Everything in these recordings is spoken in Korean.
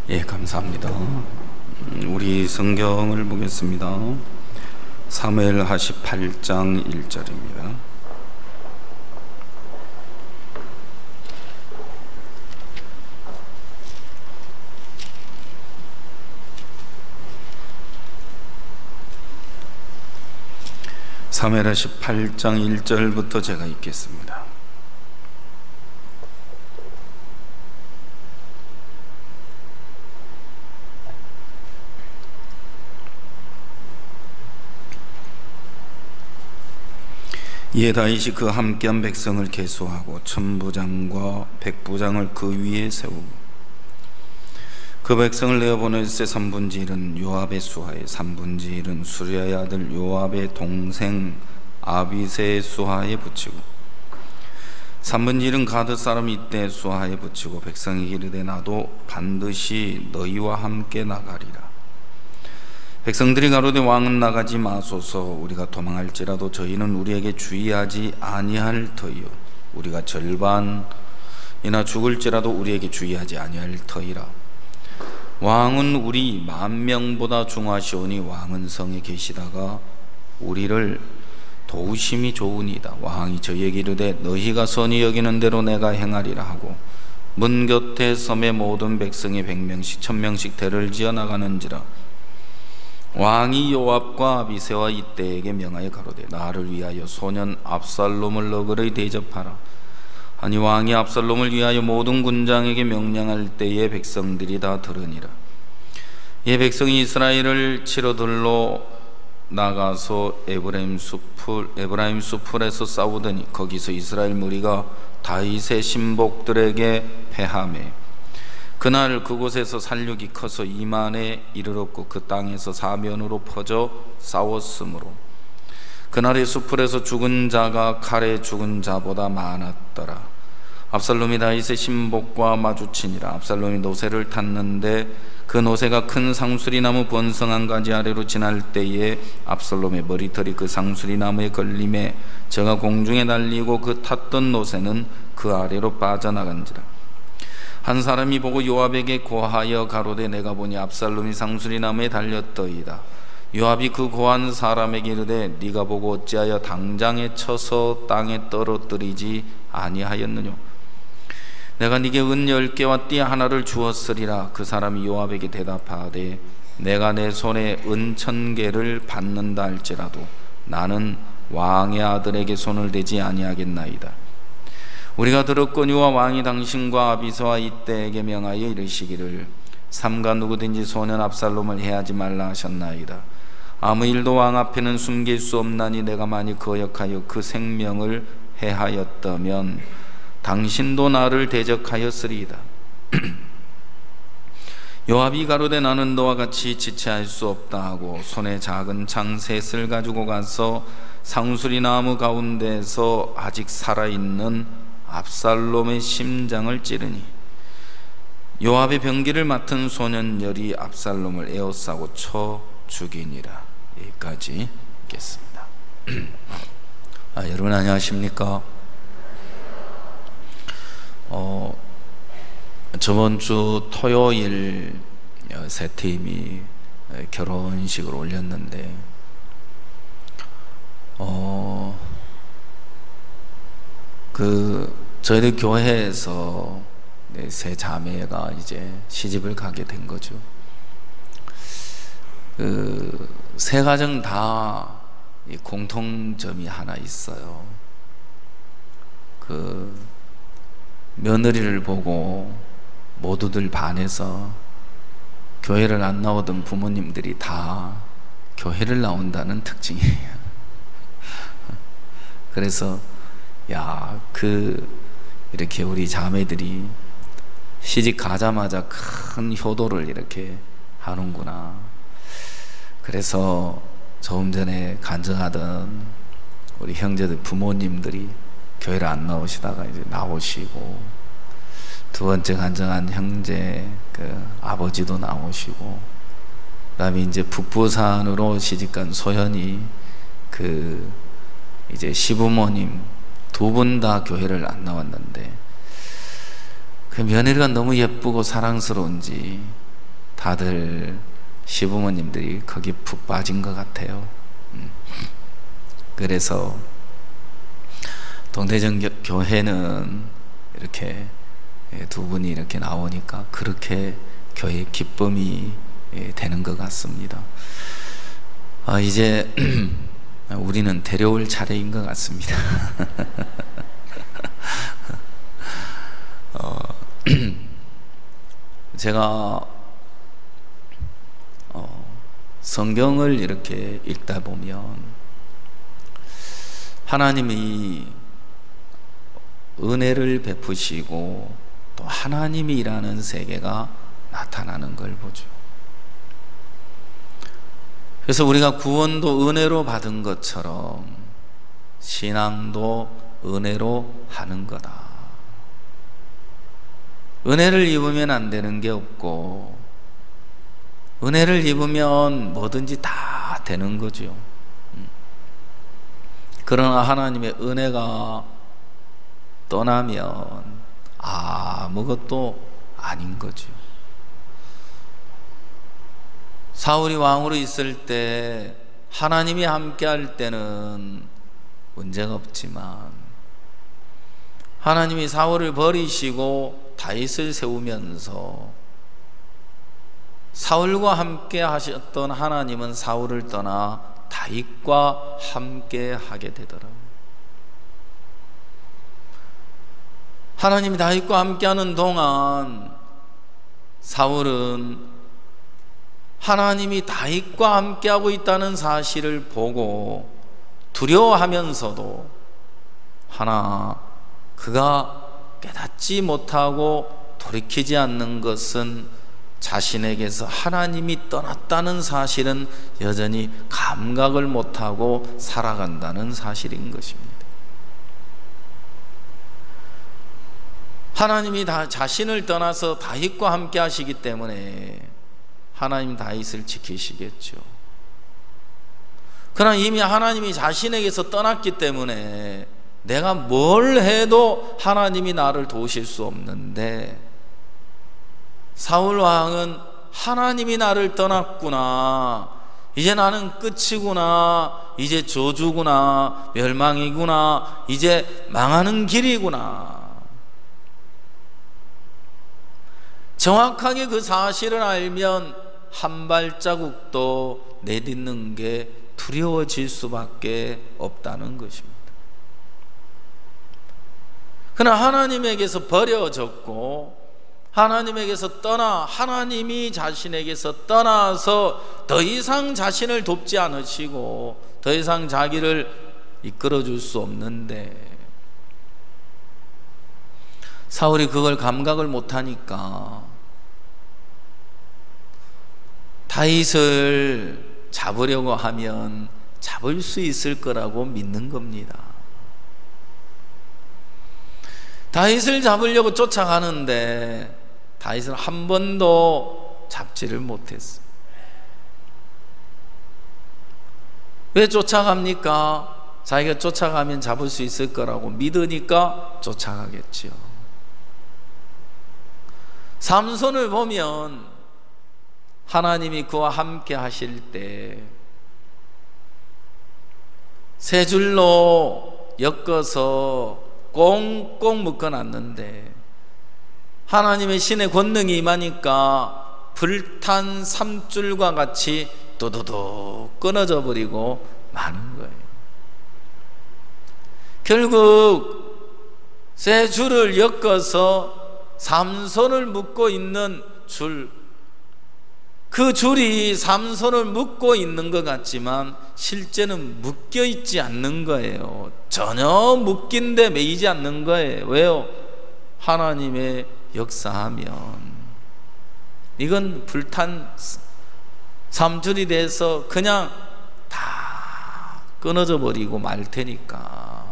예, 감사합니다. 우리 성경을 보겠습니다. 사무엘하시 8장 1절입니다. 사무엘하시 8장 1절부터 제가 읽겠습니다. 이에 다윗이 그 함께한 백성을 계수하고 천부장과 백부장을 그 위에 세우고 그 백성을 내어보낼세 3분의 1은 요압의 수하에 3분의 1은 수리아의 아들 요압의 동생 아비새의 수하에 붙이고 3분의 1은 가드 사람 이떼의 수하에 붙이고 백성이 이르되 나도 반드시 너희와 함께 나가리라. 백성들이 가로되 왕은 나가지 마소서. 우리가 도망할지라도 저희는 우리에게 주의하지 아니할 터이요 우리가 절반이나 죽을지라도 우리에게 주의하지 아니할 터이라. 왕은 우리 10,000명보다 중하시오니 왕은 성에 계시다가 우리를 도우심이 좋으니이다. 왕이 저희에게 이르되 너희가 선히 여기는 대로 내가 행하리라 하고 문 곁에 섬의 모든 백성이 100명씩 1000명씩 대를 지어 나가는지라. 왕이 요압과 아비새와 이떼에게 명하여 가로되 나를 위하여 소년 압살롬을 너그러이 대접하라. 아니 왕이 압살롬을 위하여 모든 군장에게 명령할 때에 백성들이 다 들으니라. 이 백성이 이스라엘을 치러들러 나가서 에브라임 수풀에서 싸우더니 거기서 이스라엘 무리가 다윗의 신복들에게 패하매 그날 그곳에서 살육이 커서 2만에 이르렀고 그 땅에서 사면으로 퍼져 싸웠으므로 그날의 수풀에서 죽은 자가 칼에 죽은 자보다 많았더라. 압살롬이 다윗의 신복과 마주치니라. 압살롬이 노새를 탔는데 그 노새가 큰 상수리나무 번성한 가지 아래로 지날 때에 압살롬의 머리털이 그 상수리나무에 걸림에 저가 공중에 날리고 그 탔던 노새는 그 아래로 빠져나간지라. 한 사람이 보고 요압에게 고하여 가로되 내가 보니 압살롬이 상수리나무에 달렸더이다. 요압이 그 고한 사람에게 이르되 네가 보고 어찌하여 당장에 쳐서 땅에 떨어뜨리지 아니하였느냐. 내가 네게 은 10개와 띠 하나를 주었으리라. 그 사람이 요압에게 대답하되 내가 내 손에 은 1000개를 받는다 할지라도 나는 왕의 아들에게 손을 대지 아니하겠나이다. 우리가 들었거니와 왕이 당신과 아비새와 이떼에게 명하여 이르시기를 삼가 누구든지 소년 압살롬을 해하지 말라 하셨나이다. 아무 일도 왕 앞에는 숨길 수 없나니 내가 만일 거역하여 그 생명을 해하였다면 당신도 나를 대적하였으리이다. 요압이 가로되 나는 너와 같이 지체할 수 없다 하고 손에 작은 창 셋을 가지고 가서 상수리 나무 가운데서 아직 살아있는 압살롬의 심장을 찌르니 요압의 병기를 맡은 소년열이 압살롬을 에워싸고 쳐 죽이니라. 여기까지 읽겠습니다. 여러분 안녕하십니까? 저번 주 토요일 세 팀이 결혼식을 올렸는데 저희들 교회에서 세 자매가 이제 시집을 가게 된 거죠. 세 가정 다 공통점이 하나 있어요. 며느리를 보고 모두들 반해서 교회를 안 나오던 부모님들이 다 교회를 나온다는 특징이에요. 그래서 이렇게 우리 자매들이 시집 가자마자 큰 효도를 이렇게 하는구나. 그래서 조금 전에 간증하던 우리 형제들 부모님들이 교회를 안 나오시다가 이제 나오시고, 두 번째 간증한 형제 아버지도 나오시고, 그다음에 이제 북부산으로 시집간 소현이 이제 시부모님 두 분 다 교회를 안 나왔는데 그 며느리가 너무 예쁘고 사랑스러운지 다들 시부모님들이 거기 푹 빠진 것 같아요. 그래서 동대전 교회는 이렇게 두 분이 이렇게 나오니까 그렇게 교회 기쁨이 되는 것 같습니다. 이제 우리는 데려올 차례인 것 같습니다. 제가 성경을 이렇게 읽다 보면 하나님이 은혜를 베푸시고 또 하나님이라는 세계가 나타나는 걸 보죠. 그래서 우리가 구원도 은혜로 받은 것처럼 신앙도 은혜로 하는 거다. 은혜를 입으면 안 되는 게 없고 은혜를 입으면 뭐든지 다 되는 거죠. 그러나 하나님의 은혜가 떠나면 아무것도 아닌 거죠. 사울이 왕으로 있을 때 하나님이 함께 할 때는 문제가 없지만 하나님이 사울을 버리시고 다윗을 세우면서 사울과 함께 하셨던 하나님은 사울을 떠나 다윗과 함께 하게 되더라고요. 하나님이 다윗과 함께하는 동안 사울은 하나님이 다윗과 함께하고 있다는 사실을 보고 두려워하면서도 그가 깨닫지 못하고 돌이키지 않는 것은 자신에게서 하나님이 떠났다는 사실은 여전히 감각을 못하고 살아간다는 사실인 것입니다. 하나님이 자신을 떠나서 다윗과 함께 하시기 때문에 하나님 다윗을 지키시겠죠. 그러나 이미 하나님이 자신에게서 떠났기 때문에 내가 뭘 해도 하나님이 나를 도우실 수 없는데 사울 왕은 하나님이 나를 떠났구나, 이제 나는 끝이구나, 이제 저주구나, 멸망이구나, 이제 망하는 길이구나, 정확하게 그 사실을 알면 한 발자국도 내딛는 게 두려워질 수밖에 없다는 것입니다. 그러나 하나님에게서 버려졌고 하나님에게서 떠나 하나님이 자신에게서 떠나서 더 이상 자신을 돕지 않으시고 더 이상 자기를 이끌어줄 수 없는데 사울이 그걸 감각을 못하니까 다윗을 잡으려고 하면 잡을 수 있을 거라고 믿는 겁니다. 다윗을 잡으려고 쫓아가는데 다윗은 한 번도 잡지를 못했어요. 왜 쫓아갑니까? 자기가 쫓아가면 잡을 수 있을 거라고 믿으니까 쫓아가겠죠. 삼손을 보면 하나님이 그와 함께 하실 때 세 줄로 엮어서 꽁꽁 묶어놨는데 하나님의 신의 권능이 임하니까 불탄 삼줄과 같이 도도도 끊어져 버리고 마는 거예요. 결국 세 줄을 엮어서 삼손을 묶고 있는 줄, 그 줄이 삼손을 묶고 있는 것 같지만 실제는 묶여 있지 않는 거예요. 전혀 묶인 데 매이지 않는 거예요. 왜요? 하나님의 역사하면 이건 불탄 삼줄이 돼서 그냥 다 끊어져 버리고 말 테니까.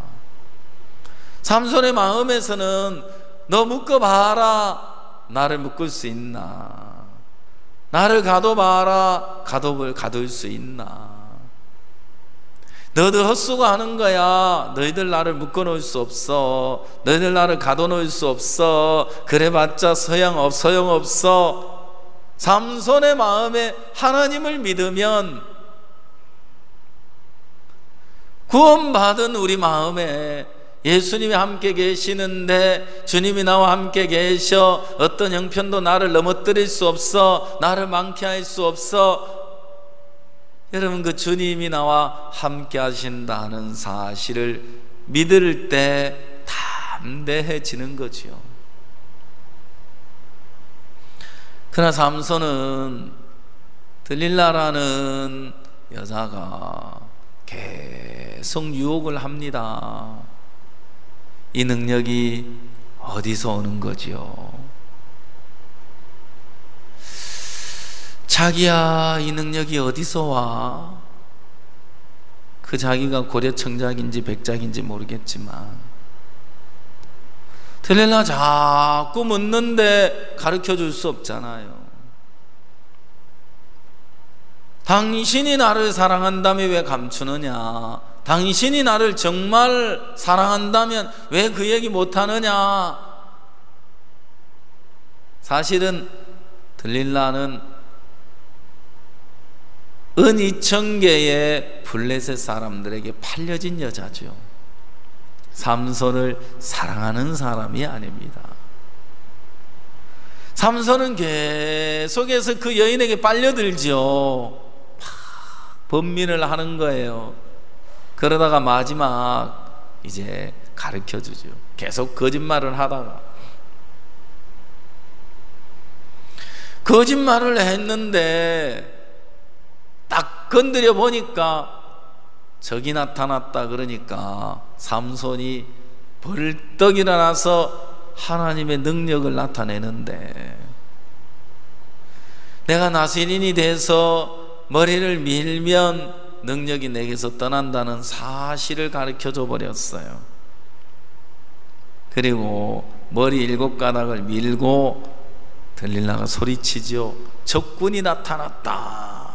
삼손의 마음에서는 너 묶어봐라, 나를 묶을 수 있나? 나를 가둬봐라, 가둬을 가둘 수 있나? 너희들 헛수고하는 거야. 너희들 나를 묶어놓을 수 없어. 너희들 나를 가둬놓을 수 없어. 그래봤자 소용없어. 삼손의 마음에 하나님을 믿으면 구원받은 우리 마음에 예수님이 함께 계시는데, 주님이 나와 함께 계셔, 어떤 형편도 나를 넘어뜨릴 수 없어, 나를 망케할 수 없어. 여러분, 그 주님이 나와 함께 하신다는 사실을 믿을 때 담대해지는 거지요. 그러나 삼손은 들릴라라는 여자가 계속 유혹을 합니다. 이 능력이 어디서 오는 거지요? 자기야, 이 능력이 어디서 와? 그 자기가 고려청작인지 백작인지 모르겠지만 들릴라 자꾸 묻는데 가르쳐 줄 수 없잖아요. 당신이 나를 사랑한다면 왜 감추느냐? 당신이 나를 정말 사랑한다면 왜 그 얘기 못하느냐? 사실은 들릴라는 은2,000개의 블레셋 사람들에게 팔려진 여자죠. 삼손을 사랑하는 사람이 아닙니다. 삼손은 계속해서 그 여인에게 빨려들죠. 번민을 하는 거예요. 그러다가 마지막 이제 가르쳐주죠. 계속 거짓말을 하다가 거짓말을 했는데 딱 건드려 보니까 적이 나타났다. 그러니까 삼손이 벌떡 일어나서 하나님의 능력을 나타내는데, 내가 나세린이 돼서 머리를 밀면 능력이 내게서 떠난다는 사실을 가르쳐줘 버렸어요. 그리고 머리 7가닥을 밀고 들릴라가 소리치죠. 적군이 나타났다.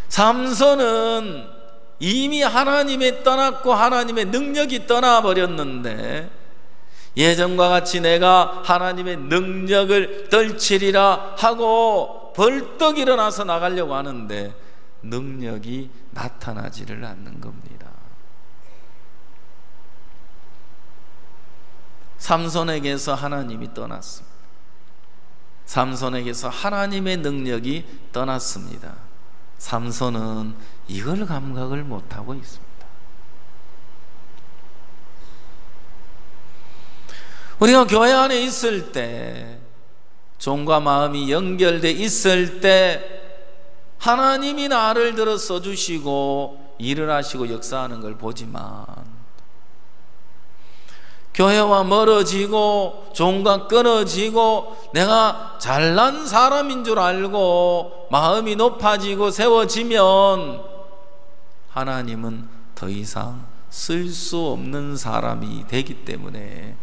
삼손은 이미 하나님이 떠났고 하나님의 능력이 떠나버렸는데, 예전과 같이 내가 하나님의 능력을 떨치리라 하고 벌떡 일어나서 나가려고 하는데 능력이 나타나지를 않는 겁니다. 삼손에게서 하나님이 떠났습니다. 삼손에게서 하나님의 능력이 떠났습니다. 삼손은 이걸 감각을 못하고 있습니다. 우리가 교회 안에 있을 때, 종과 마음이 연결돼 있을 때 하나님이 나를 들어 써주시고 일을 하시고 역사하는 걸 보지만, 교회와 멀어지고 종과 끊어지고 내가 잘난 사람인 줄 알고 마음이 높아지고 세워지면 하나님은 더 이상 쓸 수 없는 사람이 되기 때문에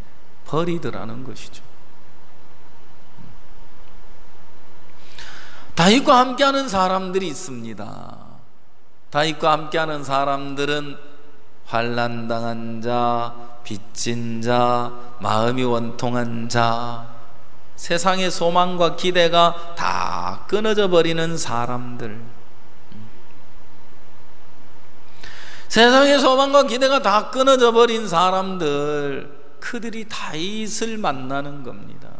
버리더라는 것이죠. 다윗과 함께하는 사람들이 있습니다. 다윗과 함께하는 사람들은 환난당한 자, 빚진 자, 마음이 원통한 자, 세상의 소망과 기대가 다 끊어져 버리는 사람들, 세상의 소망과 기대가 다 끊어져 버린 사람들, 그들이 다윗을 만나는 겁니다.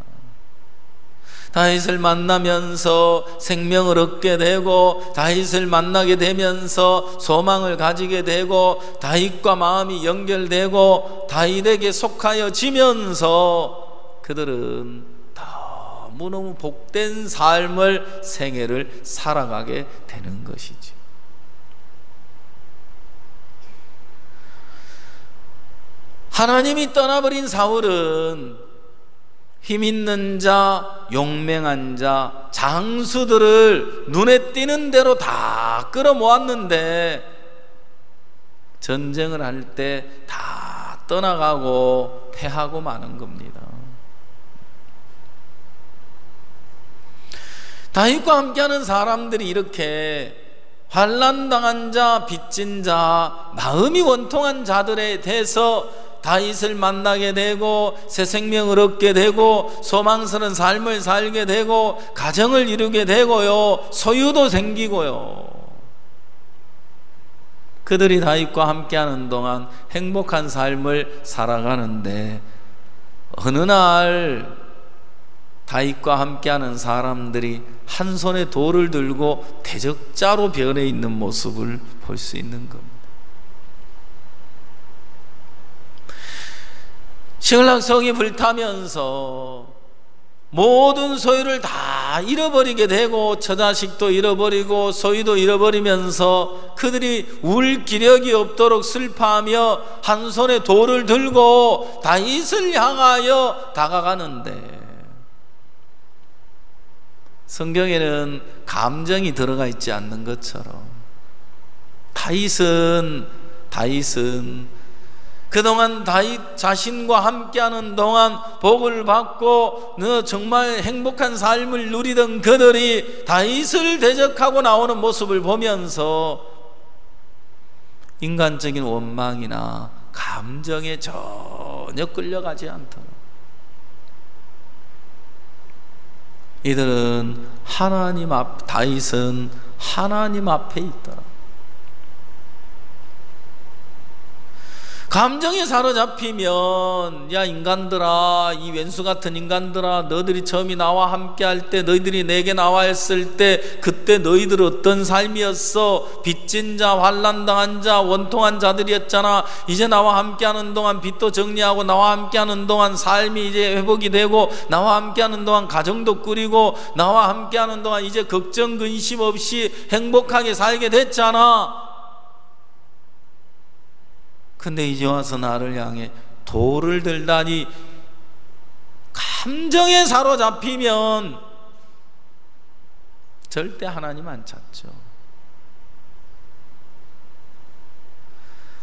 다윗을 만나면서 생명을 얻게 되고, 다윗을 만나게 되면서 소망을 가지게 되고, 다윗과 마음이 연결되고 다윗에게 속하여지면서 그들은 너무너무 복된 삶을, 생애를 살아가게 되는 것이지. 하나님이 떠나버린 사울은 힘있는 자, 용맹한 자, 장수들을 눈에 띄는 대로 다 끌어모았는데 전쟁을 할 때 다 떠나가고 패하고 마는 겁니다. 다윗과 함께하는 사람들이 이렇게 환난당한 자, 빚진 자, 마음이 원통한 자들에 대해서 다윗을 만나게 되고 새 생명을 얻게 되고 소망스러운 삶을 살게 되고 가정을 이루게 되고요, 소유도 생기고요. 그들이 다윗과 함께하는 동안 행복한 삶을 살아가는데, 어느 날 다윗과 함께하는 사람들이 한 손에 돌을 들고 대적자로 변해 있는 모습을 볼 수 있는 겁니다. 시글락성이 불타면서 모든 소유를 다 잃어버리게 되고 처자식도 잃어버리고 소유도 잃어버리면서 그들이 울 기력이 없도록 슬퍼하며 한 손에 돌을 들고 다윗을 향하여 다가가는데, 성경에는 감정이 들어가 있지 않는 것처럼 다윗은 그동안 다윗 자신과 함께하는 동안 복을 받고 정말 행복한 삶을 누리던 그들이 다윗을 대적하고 나오는 모습을 보면서 인간적인 원망이나 감정에 전혀 끌려가지 않도록, 이들은 다윗은 하나님 앞에 있더라. 감정에 사로잡히면, 야 인간들아, 이 왼수 같은 인간들아, 너희들이 처음에 나와 함께 할 때, 너희들이 내게 나와 했을 때 그때 너희들 어떤 삶이었어? 빚진 자, 환난당한 자, 원통한 자들이었잖아. 이제 나와 함께하는 동안 빚도 정리하고, 나와 함께하는 동안 삶이 이제 회복이 되고, 나와 함께하는 동안 가정도 꾸리고, 나와 함께하는 동안 이제 걱정 근심 없이 행복하게 살게 됐잖아. 근데 이제 와서 나를 향해 돌을 들다니. 감정에 사로잡히면 절대 하나님 안 찾죠.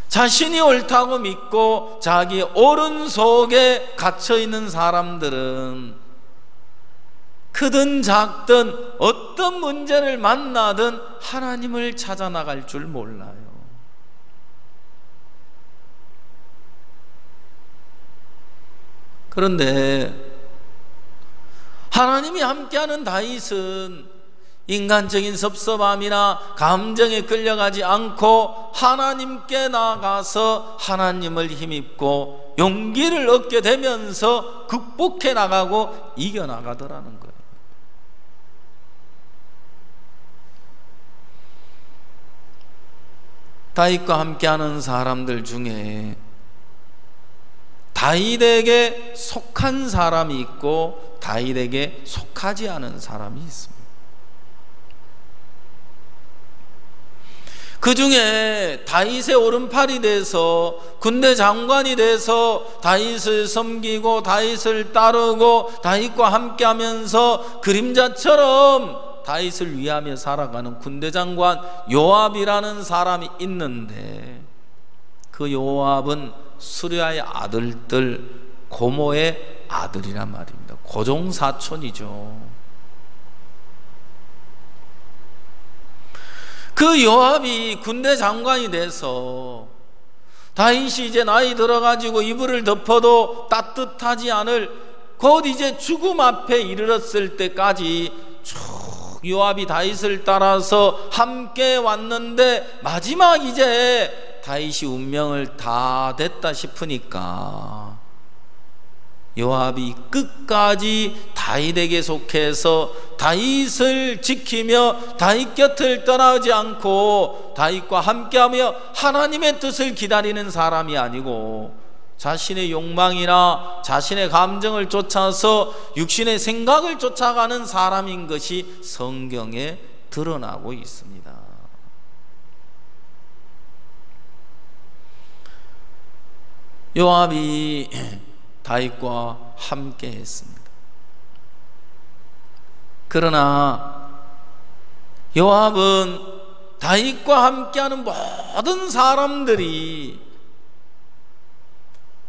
자신이 옳다고 믿고 자기 오른속에 갇혀있는 사람들은 크든 작든 어떤 문제를 만나든 하나님을 찾아 나갈 줄 몰라요. 그런데 하나님이 함께하는 다윗은 인간적인 섭섭함이나 감정에 끌려가지 않고 하나님께 나가서 하나님을 힘입고 용기를 얻게 되면서 극복해 나가고 이겨나가더라는 거예요. 다윗과 함께하는 사람들 중에 다윗에게 속한 사람이 있고 다윗에게 속하지 않은 사람이 있습니다. 그 중에 다윗의 오른팔이 돼서 군대 장관이 돼서 다윗을 섬기고 다윗을 따르고 다윗과 함께하면서 그림자처럼 다윗을 위하며 살아가는 군대 장관 요압이라는 사람이 있는데, 그 요압은 수리아의 아들들 고모의 아들이란 말입니다. 고종 사촌이죠. 그 요압이 군대 장관이 돼서 다윗이 이제 나이 들어가지고 이불을 덮어도 따뜻하지 않을 곧 이제 죽음 앞에 이르렀을 때까지 쭉 요압이 다윗을 따라서 함께 왔는데, 마지막 이제 다윗이 운명을 다 됐다 싶으니까 요압이 끝까지 다윗에게 속해서 다윗을 지키며 다윗 곁을 떠나지 않고 다윗과 함께하며 하나님의 뜻을 기다리는 사람이 아니고 자신의 욕망이나 자신의 감정을 쫓아서 육신의 생각을 쫓아가는 사람인 것이 성경에 드러나고 있습니다. 요압이 다윗과 함께 했습니다. 그러나 요압은 다윗과 함께하는 모든 사람들이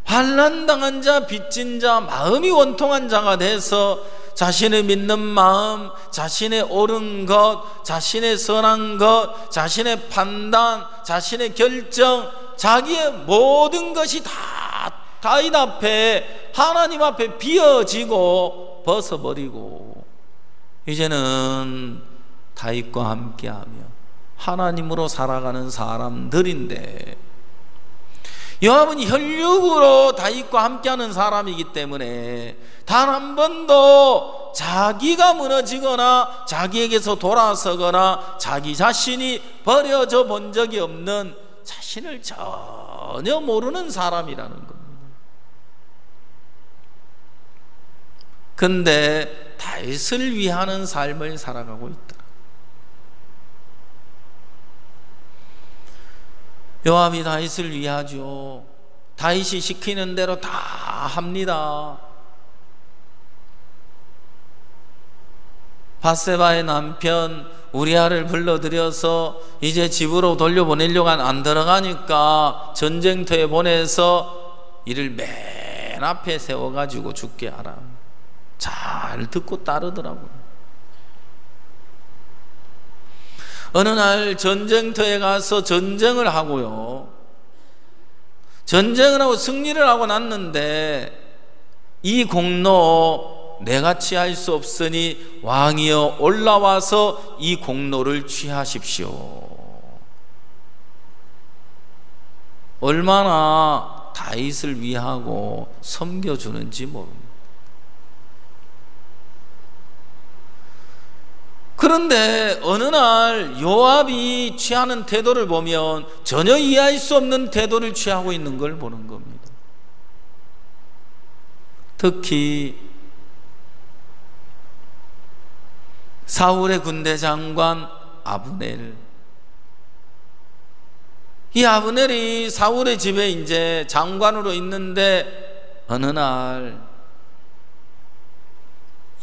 환난당한 자, 빚진 자, 마음이 원통한 자가 돼서 자신의 믿는 마음, 자신의 옳은 것, 자신의 선한 것, 자신의 판단, 자신의 결정, 자기의 모든 것이 다 다윗 앞에, 하나님 앞에 비어지고 벗어버리고 이제는 다윗과 함께하며 하나님으로 살아가는 사람들인데, 요압은 혈육으로 다윗과 함께하는 사람이기 때문에 단 한 번도 자기가 무너지거나 자기에게서 돌아서거나 자기 자신이 버려져 본 적이 없는, 자신을 전혀 모르는 사람이라는 겁니다. 근데 다윗을 위하는 삶을 살아가고 있다. 요압이 다윗을 위하죠. 다윗이 시키는 대로 다 합니다. 밧세바의 남편 우리아를 불러들여서 이제 집으로 돌려보내려고 안 들어가니까 전쟁터에 보내서 이를 맨 앞에 세워가지고 죽게 하라. 잘 듣고 따르더라고요. 어느 날 전쟁터에 가서 전쟁을 하고요, 전쟁을 하고 승리를 하고 났는데, 이 공로 내가 취할 수 없으니 왕이여 올라와서 이 공로를 취하십시오. 얼마나 다윗을 위하고 섬겨주는지 모릅니다. 그런데 어느 날 요압이 취하는 태도를 보면 전혀 이해할 수 없는 태도를 취하고 있는 걸 보는 겁니다. 특히 사울의 군대 장관 아브넬, 이 아브넬이 사울의 집에 이제 장관으로 있는데, 어느 날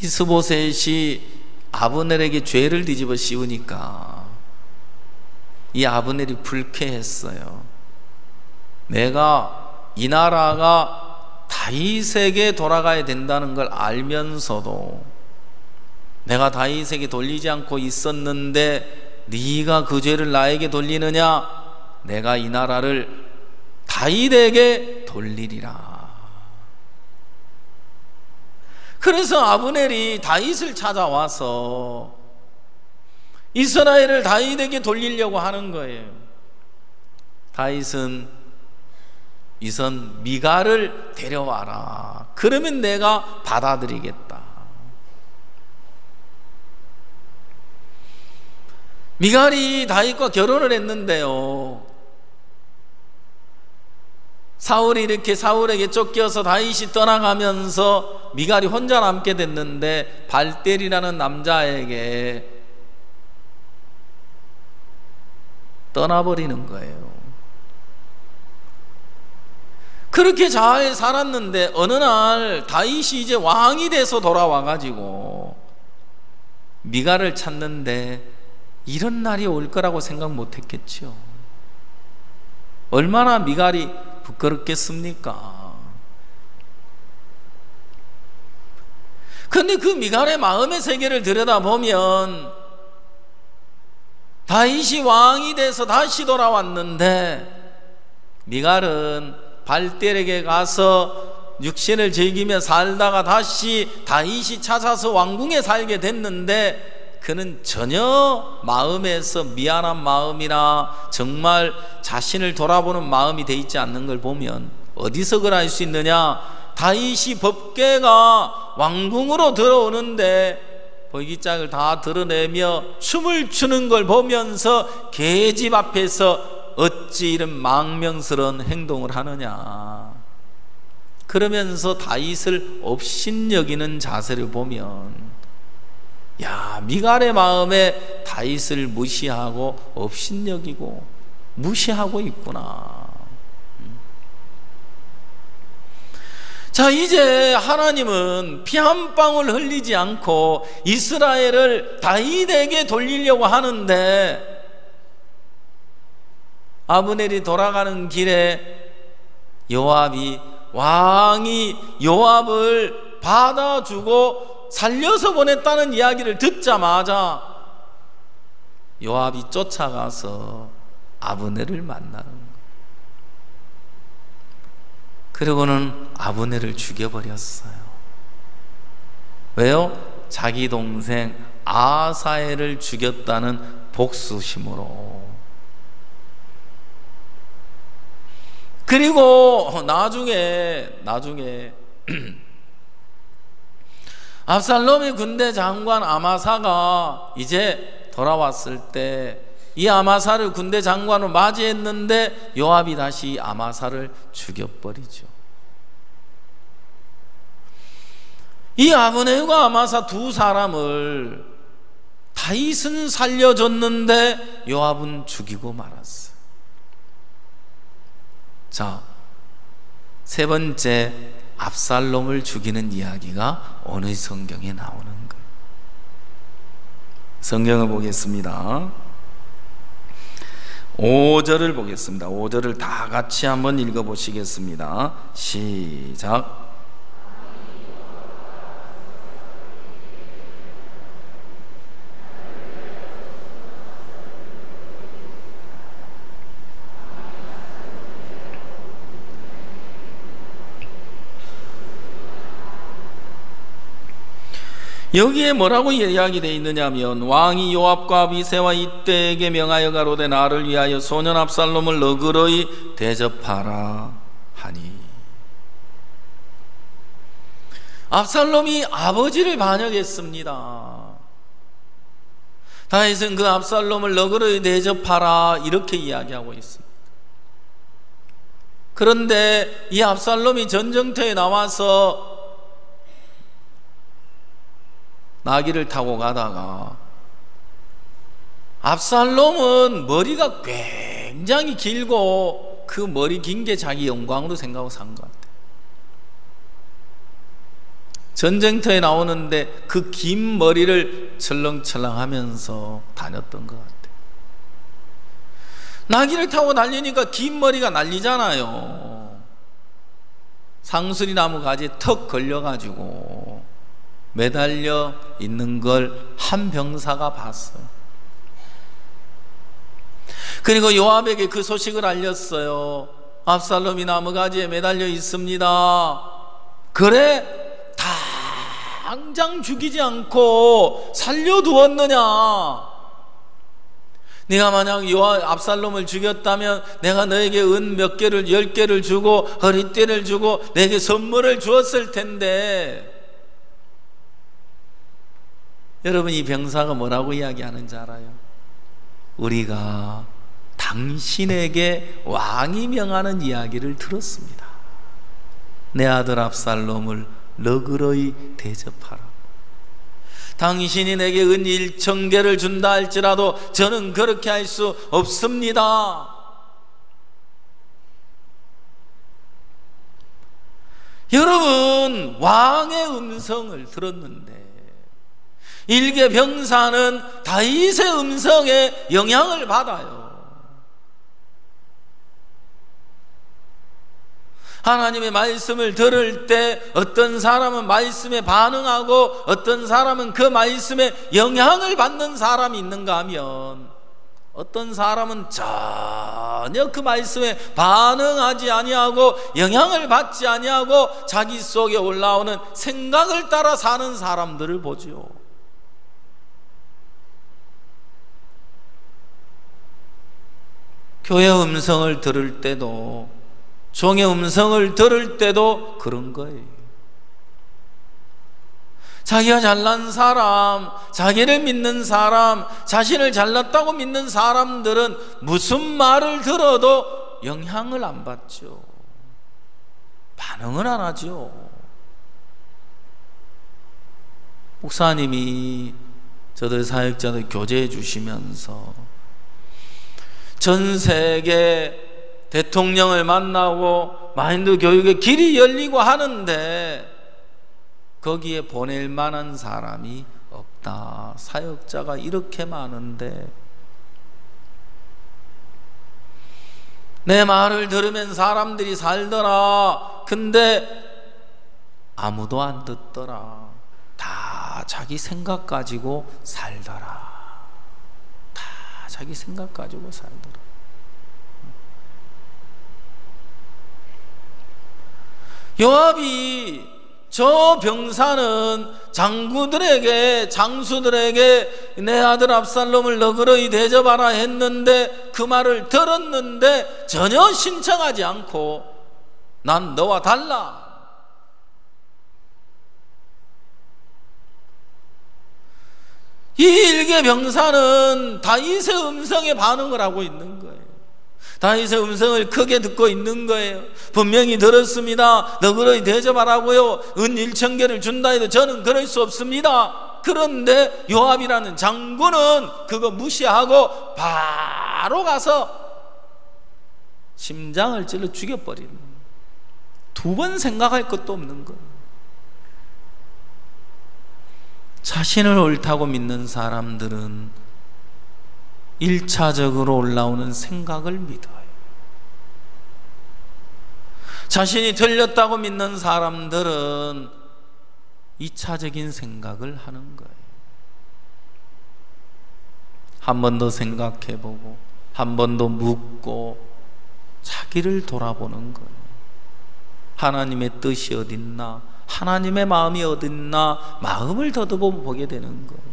이스보셋이 아브넬에게 죄를 뒤집어 씌우니까 이 아브넬이 불쾌했어요. 내가 이 나라가 다윗에게 돌아가야 된다는 걸 알면서도 내가 다윗에게 돌리지 않고 있었는데 네가 그 죄를 나에게 돌리느냐? 내가 이 나라를 다윗에게 돌리리라. 그래서 아브넬이 다윗을 찾아와서 이스라엘을 다윗에게 돌리려고 하는 거예요. 다윗은 이선 미갈을 데려와라. 그러면 내가 받아들이겠다. 미갈이 다윗과 결혼을 했는데요, 사울이 이렇게 사울에게 쫓겨서 다윗이 떠나가면서 미갈이 혼자 남게 됐는데, 발델이라는 남자에게 떠나버리는 거예요. 그렇게 잘 살았는데 어느 날 다윗이 이제 왕이 돼서 돌아와가지고 미갈을 찾는데, 이런 날이 올 거라고 생각 못했겠죠. 얼마나 미갈이 부끄럽겠습니까? 근데 그 미갈의 마음의 세계를 들여다보면 다윗이 왕이 돼서 다시 돌아왔는데, 미갈은 발델에게 가서 육신을 즐기며 살다가 다시 다윗이 찾아서 왕궁에 살게 됐는데, 그는 전혀 마음에서 미안한 마음이나 정말 자신을 돌아보는 마음이 돼 있지 않는 걸 보면 어디서 그럴 수 있느냐? 다윗이 법궤가 왕궁으로 들어오는데 벌기짝을 다 드러내며 춤을 추는 걸 보면서 계집 앞에서 어찌 이런 망명스러운 행동을 하느냐, 그러면서 다윗을 업신여기는 자세를 보면, 야, 미갈의 마음에 다윗을 무시하고 업신여기고 무시하고 있구나. 자, 이제 하나님은 피 한 방울 흘리지 않고 이스라엘을 다윗에게 돌리려고 하는데, 아브넬이 돌아가는 길에 요압이, 왕이 요압을 받아주고 살려서 보냈다는 이야기를 듣자마자 요압이 쫓아가서 아브넬을 만나는 거예요. 그리고는 아브넬을 죽여버렸어요. 왜요? 자기 동생 아사엘을 죽였다는 복수심으로. 그리고 나중에 압살롬의 군대 장관 아마사가 이제 돌아왔을 때 이 아마사를 군대 장관으로 맞이했는데 요압이 다시 아마사를 죽여버리죠. 이 아브넬과 아마사 두 사람을 다윗은 살려줬는데 요압은 죽이고 말았어요. 자, 세 번째 압살롬을 죽이는 이야기가 오늘 성경에 나오는 거예요. 성경을 보겠습니다. 5절을 보겠습니다. 5절을 다 같이 한번 읽어보시겠습니다. 시작. 여기에 뭐라고 이야기되어 있느냐면 왕이 요압과 아비새와 이때에게 명하여 가로되 나를 위하여 소년 압살롬을 너그러이 대접하라 하니. 압살롬이 아버지를 반역했습니다. 다윗은 그 압살롬을 너그러이 대접하라 이렇게 이야기하고 있습니다. 그런데 이 압살롬이 전쟁터에 나와서 나귀를 타고 가다가 압살롬은 머리가 굉장히 길고 그 머리 긴 게 자기 영광으로 생각하고 산 것 같아요. 전쟁터에 나오는데 그 긴 머리를 철렁철렁 하면서 다녔던 것 같아요. 나귀를 타고 달리니까 긴 머리가 날리잖아요. 상수리나무 가지에 턱 걸려가지고 매달려 있는 걸 한 병사가 봤어요. 그리고 요압에게 그 소식을 알렸어요. 압살롬이 나무가지에 매달려 있습니다. 그래? 당장 죽이지 않고 살려두었느냐? 네가 만약 압살롬을 죽였다면 내가 너에게 은 몇 개를 10개를 주고 허리띠를 주고 내게 선물을 주었을 텐데. 여러분, 이 병사가 뭐라고 이야기하는지 알아요? 우리가 당신에게 왕이 명하는 이야기를 들었습니다. 내 아들 압살롬을 너그러이 대접하라. 당신이 내게 은 1000개를 준다 할지라도 저는 그렇게 할 수 없습니다. 여러분, 왕의 음성을 들었는데 일개 병사는 다윗의 음성에 영향을 받아요. 하나님의 말씀을 들을 때 어떤 사람은 말씀에 반응하고 어떤 사람은 그 말씀에 영향을 받는 사람이 있는가 하면 어떤 사람은 전혀 그 말씀에 반응하지 아니하고 영향을 받지 아니하고 자기 속에 올라오는 생각을 따라 사는 사람들을 보죠. 교회 음성을 들을 때도 종의 음성을 들을 때도 그런 거예요. 자기가 잘난 사람, 자기를 믿는 사람, 자신을 잘났다고 믿는 사람들은 무슨 말을 들어도 영향을 안 받죠. 반응을 안 하죠. 목사님이 저들 사역자들 교제해 주시면서 전 세계 대통령을 만나고 마인드 교육의 길이 열리고 하는데 거기에 보낼 만한 사람이 없다. 사역자가 이렇게 많은데 내 말을 들으면 사람들이 살더라. 근데 아무도 안 듣더라. 다 자기 생각 가지고 살더라. 다 자기 생각 가지고 살더라. 요압이 저 병사는 장구들에게, 장수들에게 내 아들 압살롬을 너그러이 대접하라 했는데 그 말을 들었는데 전혀 신청하지 않고 난 너와 달라. 이 일개 병사는 다윗의 음성에 반응을 하고 있는 거예요. 다윗의 음성을 크게 듣고 있는 거예요. 분명히 들었습니다. 너그러이 대접하라고요. 은 1,000개를 준다 해도 저는 그럴 수 없습니다. 그런데 요압이라는 장군은 그거 무시하고 바로 가서 심장을 찔러 죽여버리는 거예요. 두 번 생각할 것도 없는 거예요. 자신을 옳다고 믿는 사람들은 1차적으로 올라오는 생각을 믿어요. 자신이 틀렸다고 믿는 사람들은 2차적인 생각을 하는 거예요. 한 번 더 생각해보고 한 번 더 묻고 자기를 돌아보는 거예요. 하나님의 뜻이 어딨나? 하나님의 마음이 어딨나? 마음을 더듬어 보게 되는 거예요.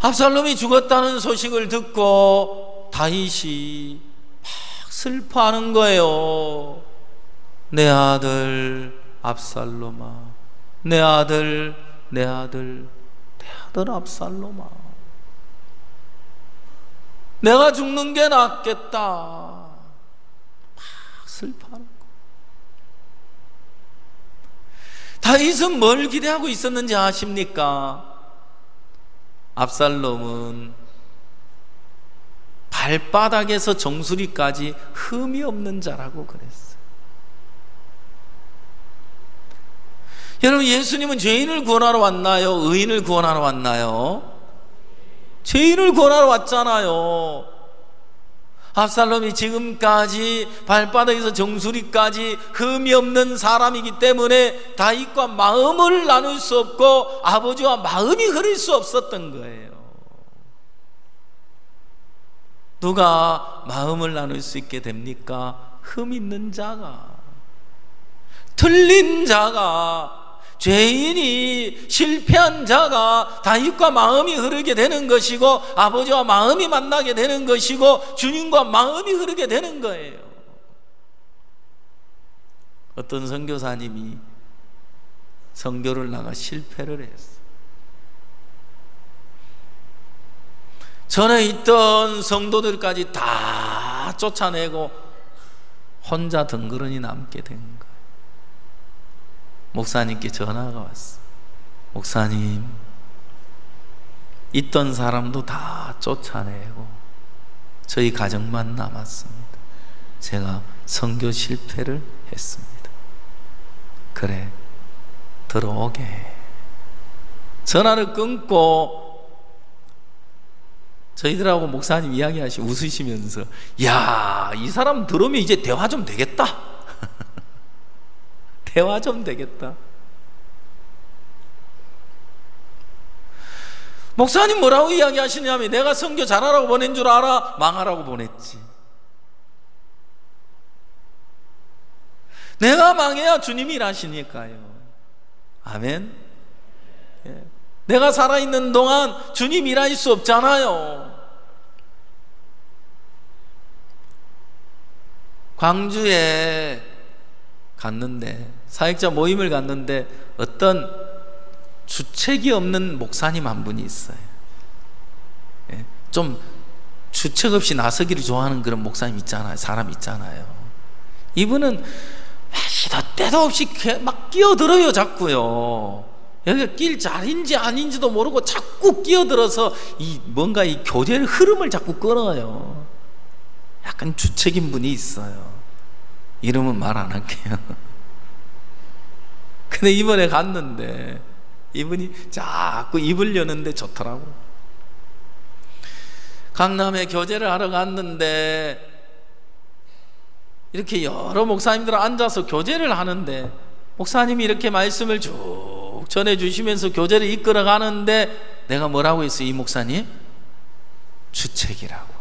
압살롬이 죽었다는 소식을 듣고 다윗이 막 슬퍼하는 거예요. 내 아들 압살롬아, 내 아들, 내 아들, 내 아들 압살롬아, 내가 죽는 게 낫겠다. 막 슬퍼하는 거예요. 다윗은 뭘 기대하고 있었는지 아십니까? 압살롬은 발바닥에서 정수리까지 흠이 없는 자라고 그랬어요. 여러분, 예수님은 죄인을 구원하러 왔나요? 의인을 구원하러 왔나요? 죄인을 구원하러 왔잖아요. 압살롬이 지금까지 발바닥에서 정수리까지 흠이 없는 사람이기 때문에 다윗과 마음을 나눌 수 없고 아버지와 마음이 흐를 수 없었던 거예요. 누가 마음을 나눌 수 있게 됩니까? 흠 있는 자가, 틀린 자가, 죄인이, 실패한 자가 다윗과 마음이 흐르게 되는 것이고 아버지와 마음이 만나게 되는 것이고 주님과 마음이 흐르게 되는 거예요. 어떤 선교사님이 선교를 나가 실패를 했어요. 전에 있던 성도들까지 다 쫓아내고 혼자 덩그러니 남게 된 거예요. 목사님께 전화가 왔어요. 목사님, 있던 사람도 다 쫓아내고 저희 가정만 남았습니다. 제가 선교 실패를 했습니다. 그래, 들어오게 해. 전화를 끊고 저희들하고 목사님 이야기하시고 웃으시면서, 야, 이 사람 들어오면 이제 대화 좀 되겠다. 대화 좀 되겠다. 목사님 뭐라고 이야기하시냐면, 내가 선교 잘하라고 보낸 줄 알아? 망하라고 보냈지. 내가 망해야 주님이 일하시니까요. 아멘. 예. 내가 살아있는 동안 주님 일할 수 없잖아요. 광주에 갔는데, 사역자 모임을 갔는데 어떤 주책이 없는 목사님 한 분이 있어요. 예, 좀 주책 없이 나서기를 좋아하는 그런 목사님 있잖아요. 사람 있잖아요. 이분은 시도 때도 없이 막 끼어들어요. 자꾸요. 여기가 길 자리인지 아닌지도 모르고 자꾸 끼어들어서 뭔가 이 교제의 흐름을 자꾸 끊어요. 약간 주책인 분이 있어요. 이름은 말 안 할게요. 근데 이번에 갔는데 이분이 자꾸 입을 여는데 좋더라고. 강남에 교제를 하러 갔는데 이렇게 여러 목사님들 앉아서 교제를 하는데 목사님이 이렇게 말씀을 쭉 전해주시면서 교제를 이끌어 가는데 내가 뭐라고 했어요? 이 목사님? 주책이라고.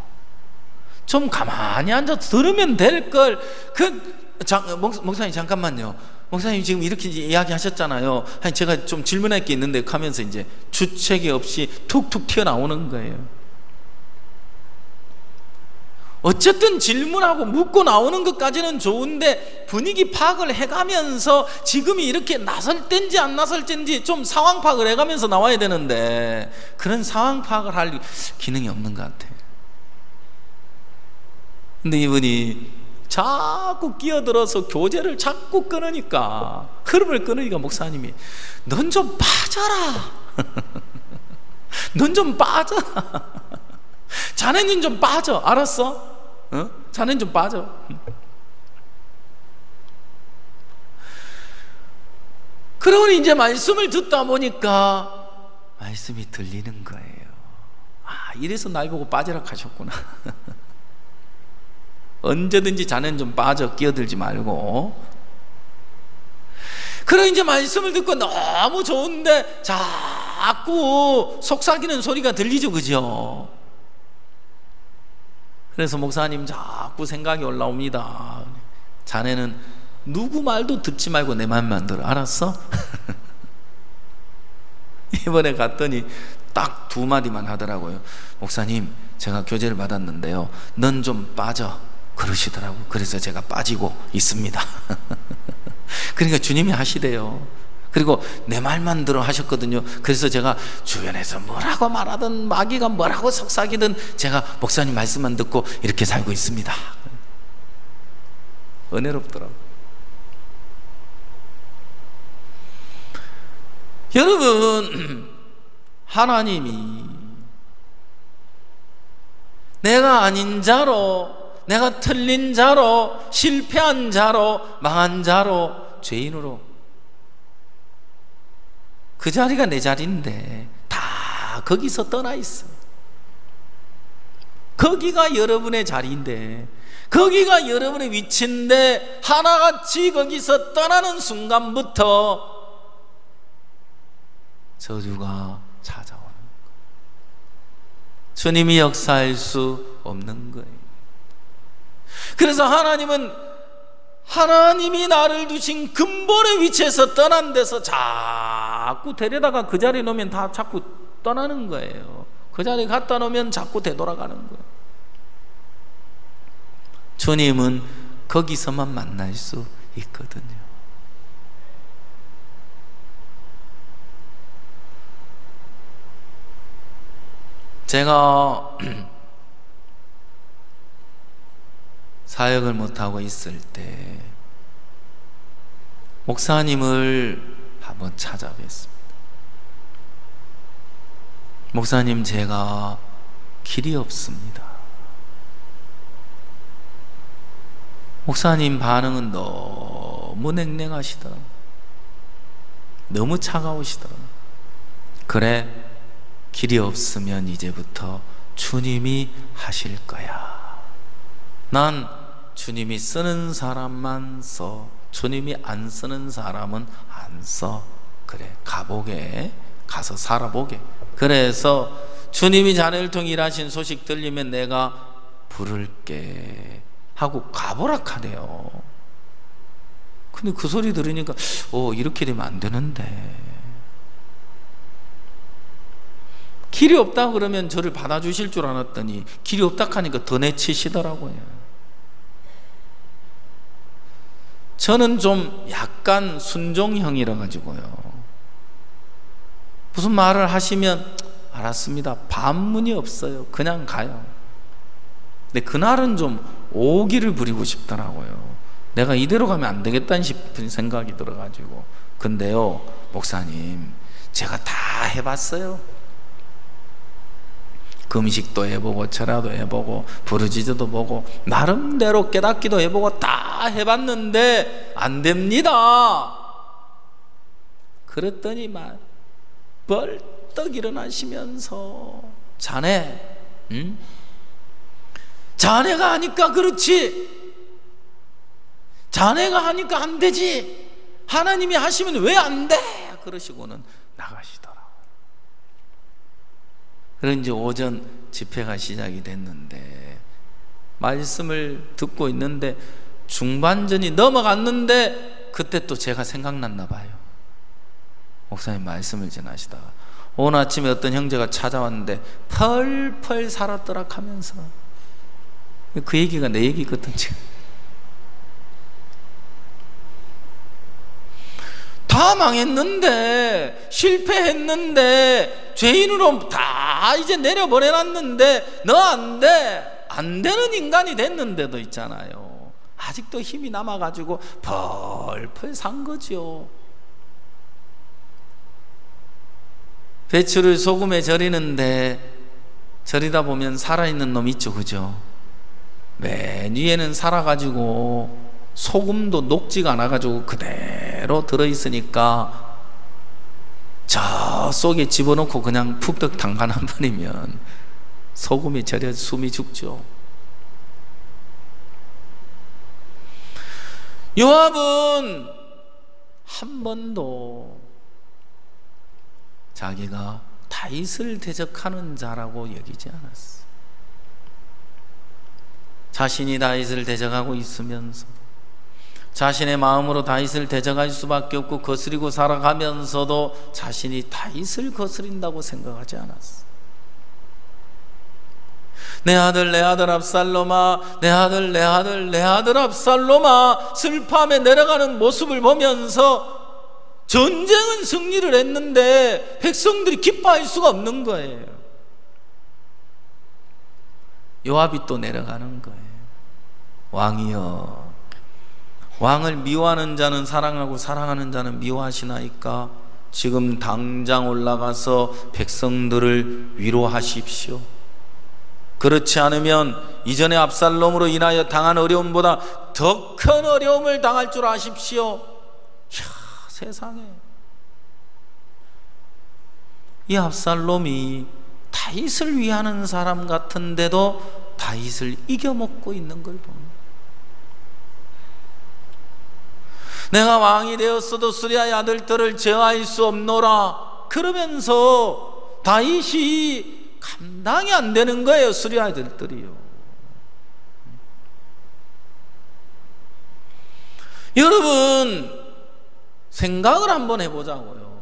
좀 가만히 앉아서 들으면 될 걸. 목사님 잠깐만요. 목사님 지금 이렇게 이야기하셨잖아요. 제가 좀 질문할 게 있는데 하면서 이제 주책이 없이 툭툭 튀어나오는 거예요. 어쨌든 질문하고 묻고 나오는 것까지는 좋은데 분위기 파악을 해가면서 지금이 이렇게 나설 때인지 안 나설 때인지 좀 상황 파악을 해가면서 나와야 되는데 그런 상황 파악을 할 기능이 없는 것 같아요. 근데 이분이 자꾸 끼어들어서 교제를 자꾸 끊으니까, 흐름을 끊으니까 목사님이 넌 좀 빠져라. 넌 좀 빠져라. 자네는 좀 빠져. 알았어? 자네는 좀 빠져. 그러고 이제 말씀을 듣다 보니까 말씀이 들리는 거예요. 아, 이래서 날 보고 빠지라 하셨구나. 언제든지 자네는 좀 빠져, 끼어들지 말고. 그러고 이제 말씀을 듣고 너무 좋은데 자꾸 속삭이는 소리가 들리죠, 그죠? 그래서 목사님 자꾸 생각이 올라옵니다. 자네는 누구 말도 듣지 말고 내 말만 들어. 알았어? 이번에 갔더니 딱 두 마디만 하더라고요. 목사님, 제가 교제를 받았는데요, 넌 좀 빠져. 그러시더라고요. 그래서 제가 빠지고 있습니다. 그러니까 주님이 하시대요. 그리고 내 말만 들어 하셨거든요. 그래서 제가 주변에서 뭐라고 말하든 마귀가 뭐라고 속삭이든 제가 목사님 말씀만 듣고 이렇게 살고 있습니다. 은혜롭더라고요. 여러분, 하나님이 내가 아닌 자로, 내가 틀린 자로, 실패한 자로, 망한 자로, 죄인으로, 그 자리가 내 자리인데 다 거기서 떠나 있어. 거기가 여러분의 자리인데, 거기가 여러분의 위치인데, 하나같이 거기서 떠나는 순간부터 저주가 찾아오는 거예요. 주님이 역사할 수 없는 거예요. 그래서 하나님은 하나님이 나를 두신 근본의 위치에서 떠난 데서 자꾸 데려다가 그 자리에 놓으면 다 자꾸 떠나는 거예요. 그 자리에 갖다 놓으면 자꾸 되돌아가는 거예요. 주님은 거기서만 만날 수 있거든요. 제가 사역을 못하고 있을 때 목사님을 한번 찾아뵀습니다. 목사님, 제가 길이 없습니다. 목사님 반응은 너무 냉랭하시더라고요. 너무 차가우시더라고요. 그래, 길이 없으면 이제부터 주님이 하실 거야. 난 주님이 쓰는 사람만 써. 주님이 안 쓰는 사람은 안 써. 그래, 가보게. 가서 살아보게. 그래서 주님이 자네를 통해 일하신 소식 들리면 내가 부를게 하고 가보라 하네요. 근데 그 소리 들으니까 이렇게 되면 안 되는데, 길이 없다 그러면 저를 받아주실 줄 알았더니 길이 없다 하니까 더 내치시더라고요. 저는 좀 약간 순종형이라 가지고요, 무슨 말을 하시면 알았습니다, 반문이 없어요. 그냥 가요. 근데 그날은 좀 오기를 부리고 싶더라고요. 내가 이대로 가면 안 되겠다는 싶은 생각이 들어가지고. 근데요, 목사님, 제가 다 해봤어요. 금식도 해보고 절야도 해보고 부르짖어도 보고 나름대로 깨닫기도 해보고 다 해봤는데 안 됩니다. 그랬더니 막 벌떡 일어나시면서 자네, 자네가 하니까 그렇지, 자네가 하니까 안 되지, 하나님이 하시면 왜 안 돼? 그러시고는 나가시더라고요. 그래서 이제 오전 집회가 시작이 됐는데 말씀을 듣고 있는데 중반전이 넘어갔는데 그때 또 제가 생각났나 봐요. 목사님 말씀을 지나시다가 오늘 아침에 어떤 형제가 찾아왔는데 펄펄 살았더라 하면서, 그 얘기가 내 얘기거든요. 다 망했는데, 실패했는데, 죄인으로 다 이제 내려보내놨는데 너 안 돼, 안 되는 인간이 됐는데도 있잖아요, 아직도 힘이 남아가지고 펄펄 산 거죠. 배추를 소금에 절이는데 절이다 보면 살아있는 놈 있죠, 그죠? 맨 위에는 살아가지고 소금도 녹지가 않아가지고 그대로 들어있으니까 저 속에 집어넣고 그냥 푹떡 담가놔 버리면 소금이 절여 숨이 죽죠. 요압은 한 번도 자기가 다윗을 대적하는 자라고 여기지 않았어. 자신이 다윗을 대적하고 있으면서 자신의 마음으로 다윗을 대적할 수밖에 없고 거스리고 살아가면서도 자신이 다윗을 거스린다고 생각하지 않았어. 내 아들 내 아들 압살롬아, 내 아들 내 아들 내 아들 압살롬아, 슬픔에 내려가는 모습을 보면서 전쟁은 승리를 했는데 백성들이 기뻐할 수가 없는 거예요. 요압이 또 내려가는 거예요. 왕이여, 왕을 미워하는 자는 사랑하고 사랑하는 자는 미워하시나이까? 지금 당장 올라가서 백성들을 위로하십시오. 그렇지 않으면 이전에 압살롬으로 인하여 당한 어려움보다 더 큰 어려움을 당할 줄 아십시오. 세상에, 이 압살롬이 다윗을 위하는 사람 같은데도 다윗을 이겨먹고 있는 걸 봅니다. 내가 왕이 되었어도 수리아의 아들들을 제어할 수 없노라 그러면서 다윗이 감당이 안 되는 거예요. 수리아의 아들들이요. 여러분 생각을 한번 해보자고요.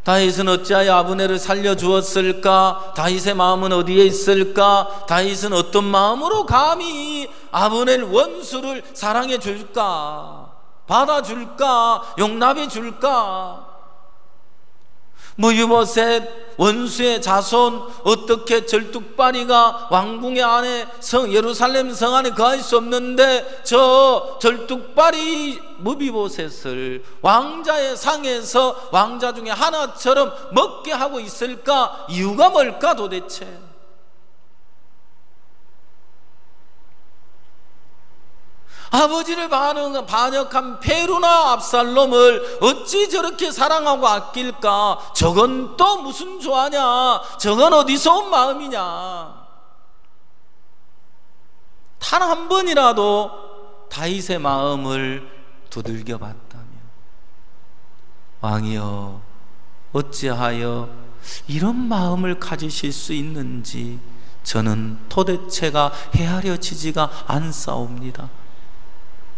다윗은 어찌하여 아브넬을 살려주었을까? 다윗의 마음은 어디에 있을까? 다윗은 어떤 마음으로 감히 아브넬 원수를 사랑해 줄까? 받아줄까? 용납해 줄까? 무유보셋 원수의 자손, 어떻게 절뚝발이가 왕궁의 안에 예루살렘 성 안에 거할 수 없는데 저 절뚝발이 무비보셋을 왕자의 상에서 왕자 중에 하나처럼 먹게 하고 있을까? 이유가 뭘까 도대체? 아버지를 반역한 페루나 압살롬을 어찌 저렇게 사랑하고 아낄까? 저건 또 무슨 조화냐? 저건 어디서 온 마음이냐? 단 한 번이라도 다윗의 마음을 두들겨 봤다면, 왕이여 어찌하여 이런 마음을 가지실 수 있는지 저는 도대체가 헤아려지지가 않사옵니다.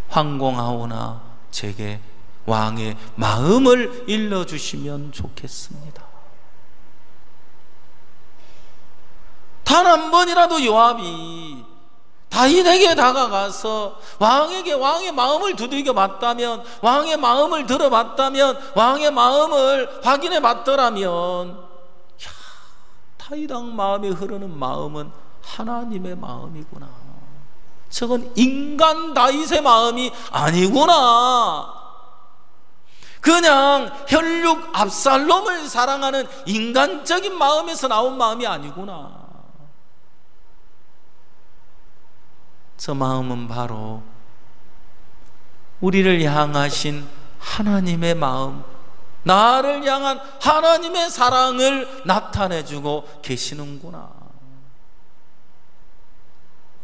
황공하오나 제게 왕의 마음을 일러주시면 좋겠습니다. 단 한 번이라도 요압이 다윗에게 다가가서 왕에게 왕의 마음을 두들겨 봤다면, 왕의 마음을 들어봤다면, 왕의 마음을 확인해 봤더라면, 다윗 왕 마음에 흐르는 마음은 하나님의 마음이구나. 저건 인간 다윗의 마음이 아니구나. 그냥 혈육 압살롬을 사랑하는 인간적인 마음에서 나온 마음이 아니구나. 저 마음은 바로 우리를 향하신 하나님의 마음, 나를 향한 하나님의 사랑을 나타내주고 계시는구나.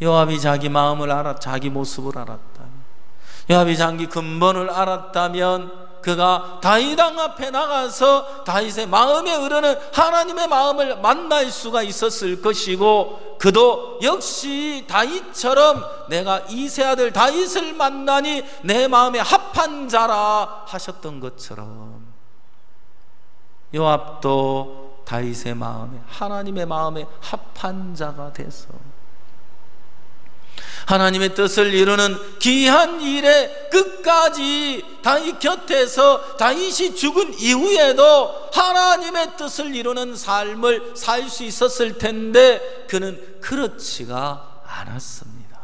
요압이 자기 마음을 자기 모습을 알았다면, 요압이 자기 근본을 알았다면 그가 다윗 왕 앞에 나가서 다윗의 마음에 흐르는 하나님의 마음을 만날 수가 있었을 것이고, 그도 역시 다윗처럼 내가 이세 아들 다윗을 만나니 내 마음에 합한 자라 하셨던 것처럼, 요압도 다윗의 마음에, 하나님의 마음에 합한 자가 돼서 하나님의 뜻을 이루는 귀한 일에 끝까지 다윗 곁에서, 다윗이 죽은 이후에도 하나님의 뜻을 이루는 삶을 살 수 있었을 텐데 그는 그렇지가 않았습니다.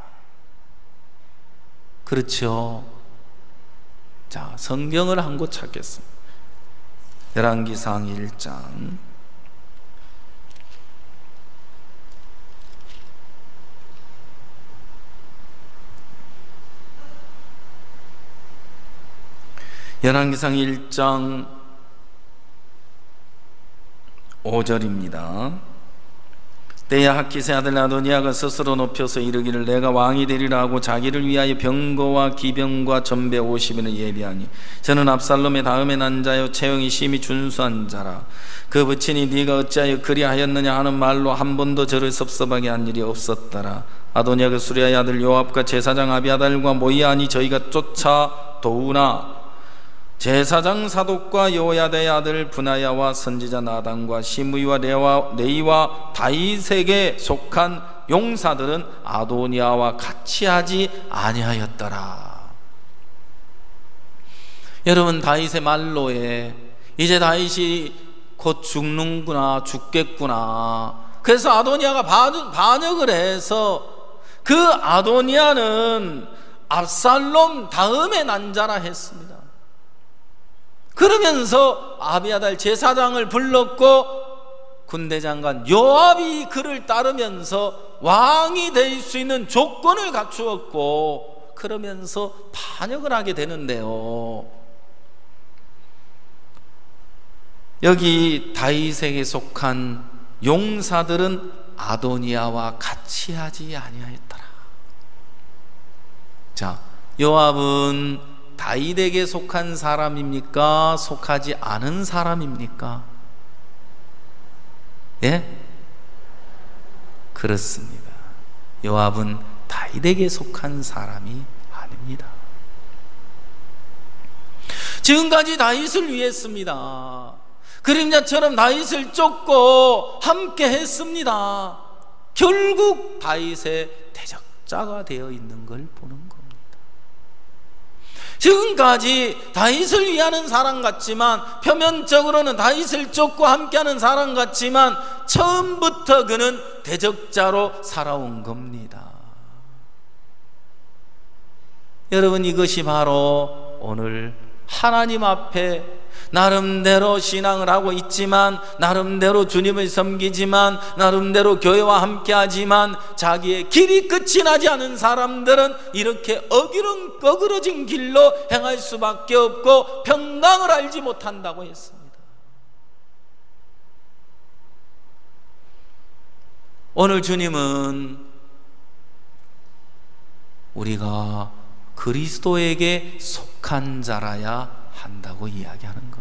그렇죠? 자, 성경을 한 곳 찾겠습니다. 열왕기상 1장 열왕기상 1장 5절입니다. 때야 핫깃의 아들 아도니아가 스스로 높여서 이르기를 내가 왕이 되리라 하고 자기를 위하여 병거와 기병과 전배 50인을 예비하니 저는 압살롬의 다음에 난 자요 체형이 심히 준수한 자라. 그 부친이 네가 어찌하여 그리하였느냐 하는 말로 한 번도 저를 섭섭하게 한 일이 없었더라. 아도니아가 수리아의 아들 요압과 제사장 아비아달과 모이아니 저희가 쫓아 도우나 제사장 사독과 요야다의 아들 분하야와 선지자 나단과 시므이와 레이와 다윗에게 속한 용사들은 아도니아와 같이 하지 아니하였더라. 여러분, 다윗의 말로에 이제 다윗이 곧 죽는구나, 죽겠구나. 그래서 아도니아가 반역을 해서 그 아도니아는 압살롬 다음에 난 자라 했습니다. 그러면서 아비아달 제사장을 불렀고 군대장관 요압이 그를 따르면서 왕이 될 수 있는 조건을 갖추었고, 그러면서 반역을 하게 되는데요, 여기 다윗에게 속한 용사들은 아도니아와 같이 하지 아니하였더라. 자, 요압은 다윗에게 속한 사람입니까? 속하지 않은 사람입니까? 예? 그렇습니다. 요압은 다윗에게 속한 사람이 아닙니다. 지금까지 다윗을 위했습니다. 그림자처럼 다윗을 쫓고 함께 했습니다. 결국 다윗의 대적자가 되어 있는 걸 보는 겁니다. 지금까지 다윗을 위하는 사람 같지만, 표면적으로는 다윗을 쫓고 함께하는 사람 같지만, 처음부터 그는 대적자로 살아온 겁니다. 여러분, 이것이 바로 오늘 하나님 앞에 나름대로 신앙을 하고 있지만, 나름대로 주님을 섬기지만, 나름대로 교회와 함께하지만 자기의 길이 끝이 나지 않은 사람들은 이렇게 어그러진 길로 행할 수밖에 없고 평강을 알지 못한다고 했습니다. 오늘 주님은 우리가 그리스도에게 속한 자라야 한다고 이야기하는 겁니다.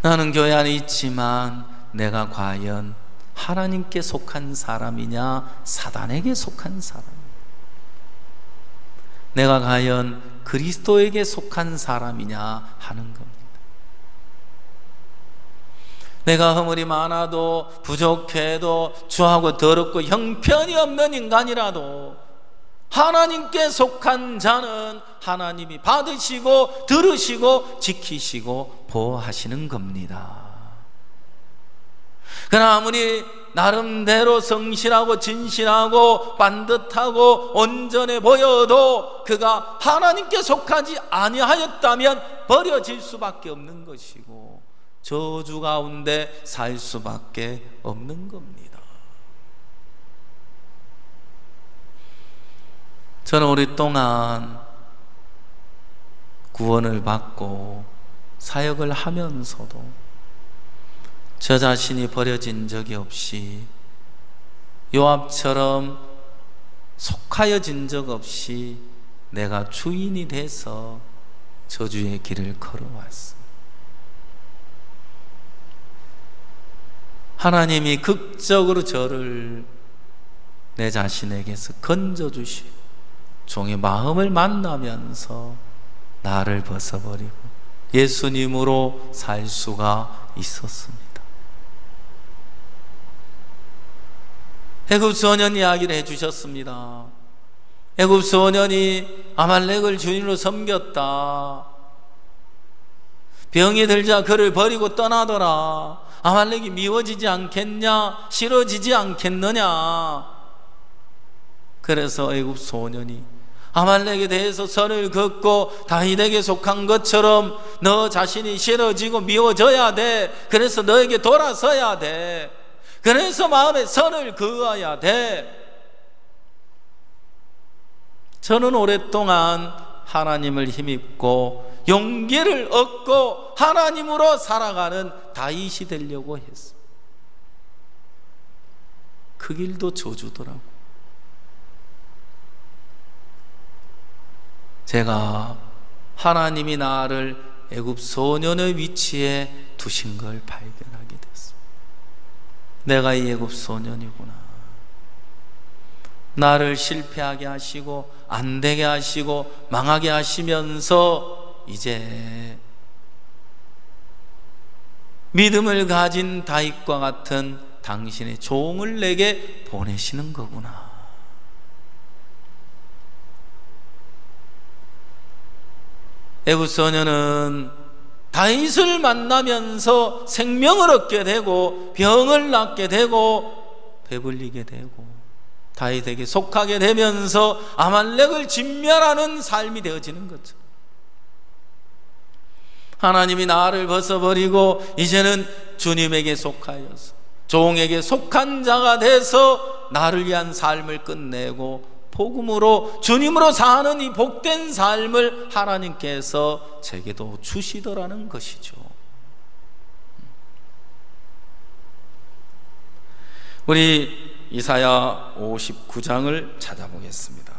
나는 교회 안에 있지만 내가 과연 하나님께 속한 사람이냐, 사단에게 속한 사람이냐, 내가 과연 그리스도에게 속한 사람이냐 하는 겁니다. 내가 허물이 많아도 부족해도 추하고 더럽고 형편이 없는 인간이라도 하나님께 속한 자는 하나님이 받으시고 들으시고 지키시고 보호하시는 겁니다. 그러나 아무리 나름대로 성실하고 진실하고 반듯하고 온전해 보여도 그가 하나님께 속하지 아니하였다면 버려질 수밖에 없는 것이고 저주 가운데 살 수밖에 없는 겁니다. 저는 오랫동안 구원을 받고 사역을 하면서도 저 자신이 버려진 적이 없이, 요압처럼 속하여진 적 없이 내가 주인이 돼서 저주의 길을 걸어왔습니다. 하나님이 극적으로 저를 내 자신에게서 건져주시고 종의 마음을 만나면서 나를 벗어버리고 예수님으로 살 수가 있었습니다. 애굽 소년 이야기를 해주셨습니다. 애굽 소년이 아말렉을 주인으로 섬겼다. 병이 들자 그를 버리고 떠나더라. 아말렉이 미워지지 않겠냐? 싫어지지 않겠느냐? 그래서 애굽 소년이 아말렉에 대해서 선을 긋고 다윗에게 속한 것처럼 너 자신이 싫어지고 미워져야 돼. 그래서 너에게 돌아서야 돼. 그래서 마음에 선을 그어야 돼. 저는 오랫동안 하나님을 힘입고 용기를 얻고 하나님으로 살아가는 다윗이 되려고 했어. 그 길도 저주더라고. 제가 하나님이 나를 애굽 소년의 위치에 두신 걸 발견하게 됐습니다. 내가 이 애굽 소년이구나. 나를 실패하게 하시고 안 되게 하시고 망하게 하시면서 이제 믿음을 가진 다윗과 같은 당신의 종을 내게 보내시는 거구나. 애굽 소년은 다윗을 만나면서 생명을 얻게 되고 병을 낫게 되고 배불리게 되고 다윗에게 속하게 되면서 아말렉을 진멸하는 삶이 되어지는 거죠. 하나님이 나를 벗어버리고 이제는 주님에게 속하여서 종에게 속한 자가 돼서 나를 위한 삶을 끝내고 복음으로 주님으로 사는 이 복된 삶을 하나님께서 제게도 주시더라는 것이죠. 우리 이사야 59장을 찾아보겠습니다.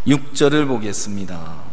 육 절을 보겠습니다.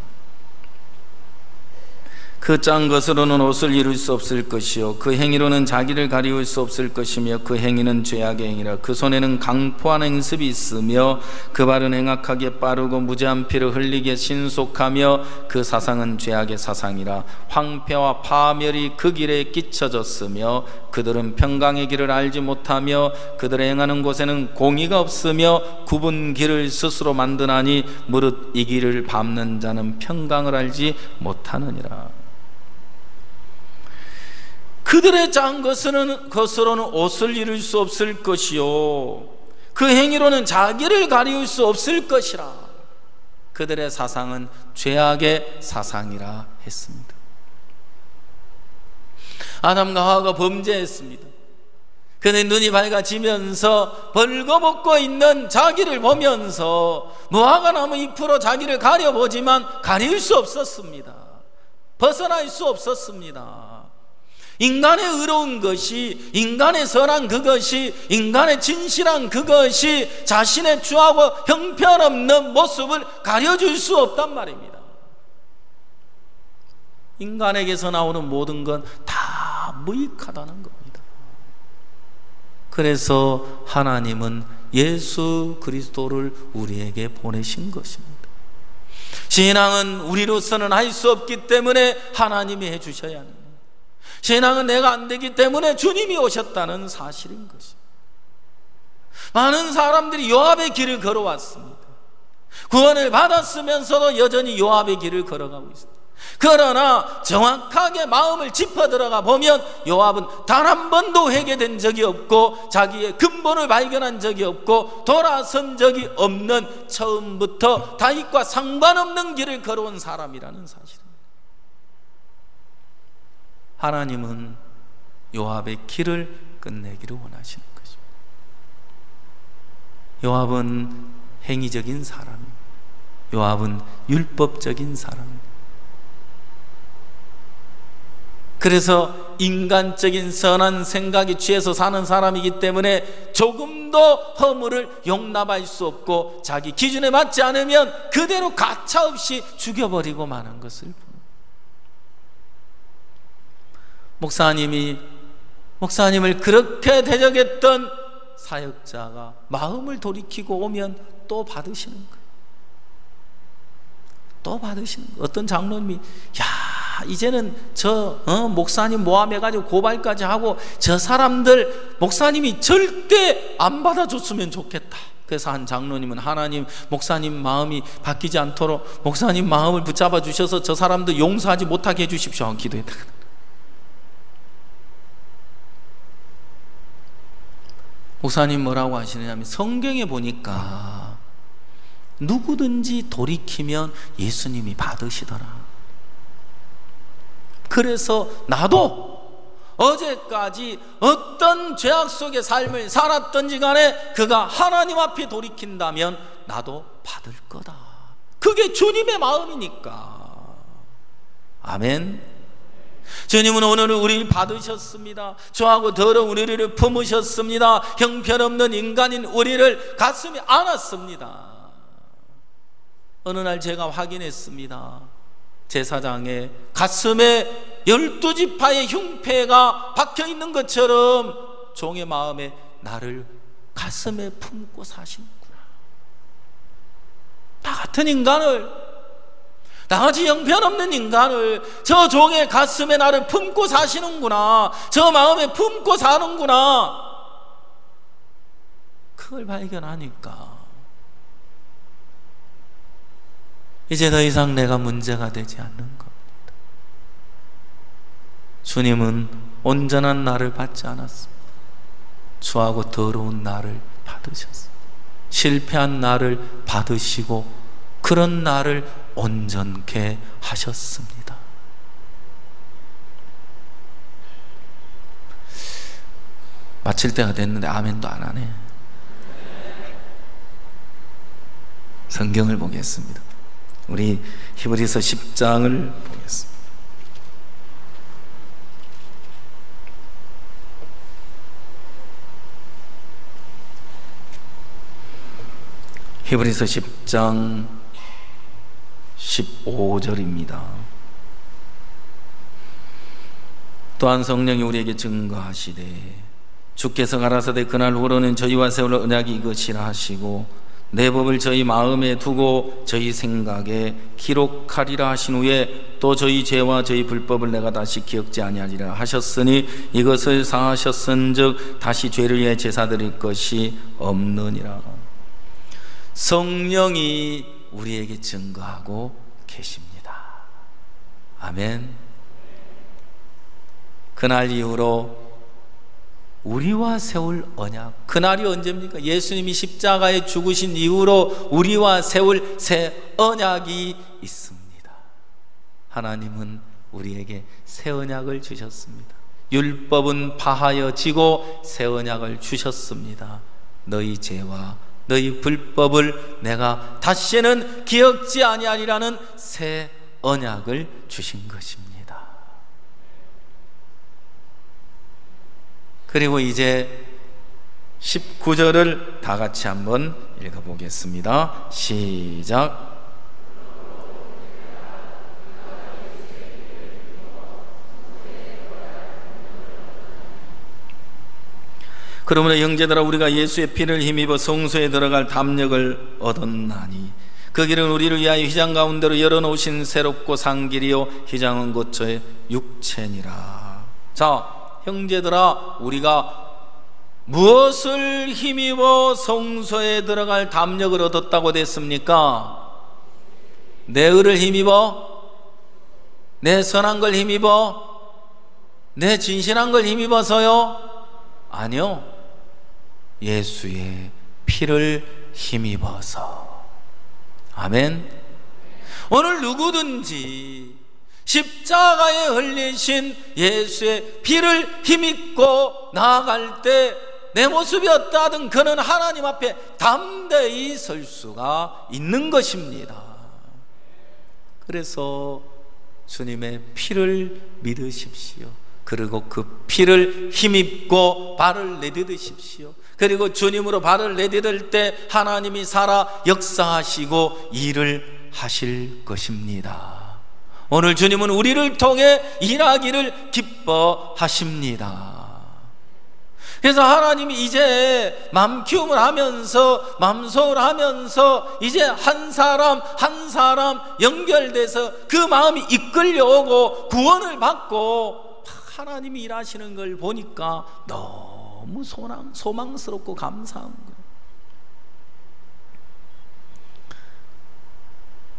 그 짠 것으로는 옷을 이룰 수 없을 것이요 그 행위로는 자기를 가리울 수 없을 것이며 그 행위는 죄악의 행위라. 그 손에는 강포한 행습이 있으며 그 발은 행악하게 빠르고 무죄한 피를 흘리게 신속하며 그 사상은 죄악의 사상이라. 황폐와 파멸이 그 길에 끼쳐졌으며 그들은 평강의 길을 알지 못하며 그들의 행하는 곳에는 공의가 없으며 굽은 길을 스스로 만드나니 무릇 이 길을 밟는 자는 평강을 알지 못하느니라. 그들의 짠 것으로는 옷을 이룰 수 없을 것이요 그 행위로는 자기를 가리울 수 없을 것이라. 그들의 사상은 죄악의 사상이라 했습니다. 아담과 하와가 범죄했습니다. 그는 눈이 밝아지면서 벌거벗고 있는 자기를 보면서 무화과 나무 잎으로 자기를 가려보지만 가릴 수 없었습니다. 벗어날 수 없었습니다. 인간의 의로운 것이, 인간의 선한 그것이, 인간의 진실한 그것이 자신의 추하고 형편없는 모습을 가려줄 수 없단 말입니다. 인간에게서 나오는 모든 건 다 무익하다는 겁니다. 그래서 하나님은 예수 그리스도를 우리에게 보내신 것입니다. 신앙은 우리로서는 할 수 없기 때문에 하나님이 해주셔야 합니다. 신앙은 내가 안 되기 때문에 주님이 오셨다는 사실인 것입니다. 많은 사람들이 요압의 길을 걸어왔습니다. 구원을 받았으면서도 여전히 요압의 길을 걸어가고 있습니다. 그러나 정확하게 마음을 짚어 들어가 보면 요압은 단 한 번도 회개된 적이 없고 자기의 근본을 발견한 적이 없고 돌아선 적이 없는 처음부터 다윗과 상관없는 길을 걸어온 사람이라는 사실입니다. 하나님은 요압의 길을 끝내기를 원하시는 것입니다. 요압은 행위적인 사람입니다. 요압은 율법적인 사람. 그래서 인간적인 선한 생각에 취해서 사는 사람이기 때문에 조금도 허물을 용납할 수 없고 자기 기준에 맞지 않으면 그대로 가차없이 죽여버리고 마는 것을. 목사님을 그렇게 대적했던 사역자가 마음을 돌이키고 오면 또 받으시는 거예요. 또 받으시는 거예요. 어떤 장로님이 이제는 목사님 모함해가지고 고발까지 하고 저 사람들 목사님이 절대 안 받아줬으면 좋겠다. 그래서 한 장로님은 하나님 목사님 마음이 바뀌지 않도록 목사님 마음을 붙잡아 주셔서 저 사람들 용서하지 못하게 해주십시오 하고 기도했다. 목사님 뭐라고 하시느냐면 성경에 보니까 누구든지 돌이키면 예수님이 받으시더라. 그래서 나도 어제까지 어떤 죄악 속의 삶을 살았던지 간에 그가 하나님 앞에 돌이킨다면 나도 받을 거다. 그게 주님의 마음이니까. 아멘. 주님은 오늘 우리를 받으셨습니다. 저하고 더러운 우리를 품으셨습니다. 형편없는 인간인 우리를 가슴에 안았습니다. 어느 날 제가 확인했습니다. 제사장의 가슴에 12지파의 흉패가 박혀있는 것처럼 종의 마음에 나를 가슴에 품고 사시는구나. 나 같은 인간을, 나같이 형편없는 인간을 저 종의 가슴에 나를 품고 사시는구나. 저 마음에 품고 사는구나. 그걸 발견하니까 이제 더 이상 내가 문제가 되지 않는 겁니다. 주님은 온전한 나를 받지 않았습니다. 추하고 더러운 나를 받으셨습니다. 실패한 나를 받으시고 그런 나를 온전케 하셨습니다. 마칠 때가 됐는데 아멘도 안 하네. 성경을 보겠습니다. 우리 히브리서 10장을 보겠습니다. 히브리서 10장 15절입니다. 또한 성령이 우리에게 증거하시되 주께서 가라사대 그날 후로는 저희와 세울 언약이 이것이라 하시고 내 법을 저희 마음에 두고 저희 생각에 기록하리라 하신 후에 또 저희 죄와 저희 불법을 내가 다시 기억지 아니하리라 하셨으니 이것을 사하셨은즉 다시 죄를 위해 제사 드릴 것이 없느니라. 성령이 우리에게 증거하고 계십니다. 아멘. 그날 이후로 우리와 세울 언약, 그날이 언제입니까? 예수님이 십자가에 죽으신 이후로 우리와 세울 새 언약이 있습니다. 하나님은 우리에게 새 언약을 주셨습니다. 율법은 파하여지고 새 언약을 주셨습니다. 너희 죄와 너희 불법을 내가 다시는 기억지 아니하리라는 새 언약을 주신 것입니다. 그리고 이제 19절을 다 같이 한번 읽어보겠습니다. 시작. 그러므로 형제들아 우리가 예수의 피를 힘입어 성소에 들어갈 담력을 얻었나니 그 길은 우리를 위하여 휘장 가운데로 열어놓으신 새롭고 산 길이요 휘장은 곧 저의 육체니라. 자, 형제들아 우리가 무엇을 힘입어 성소에 들어갈 담력을 얻었다고 됐습니까? 내 의를 힘입어? 내 선한 걸 힘입어? 내 진실한 걸 힘입어서요? 아니요. 예수의 피를 힘입어서. 아멘. 오늘 누구든지 십자가에 흘리신 예수의 피를 힘입고 나아갈 때 내 모습이 어떠하든 그는 하나님 앞에 담대히 설 수가 있는 것입니다. 그래서 주님의 피를 믿으십시오. 그리고 그 피를 힘입고 발을 내디디십시오. 그리고 주님으로 발을 내디딜 때 하나님이 살아 역사하시고 일을 하실 것입니다. 오늘 주님은 우리를 통해 일하기를 기뻐하십니다. 그래서 하나님이 이제 맘 키움을 하면서 맘소를 하면서 이제 한 사람 한 사람 연결돼서 그 마음이 이끌려오고 구원을 받고 하나님이 일하시는 걸 보니까 너무 소망스럽고 감사한 거예요.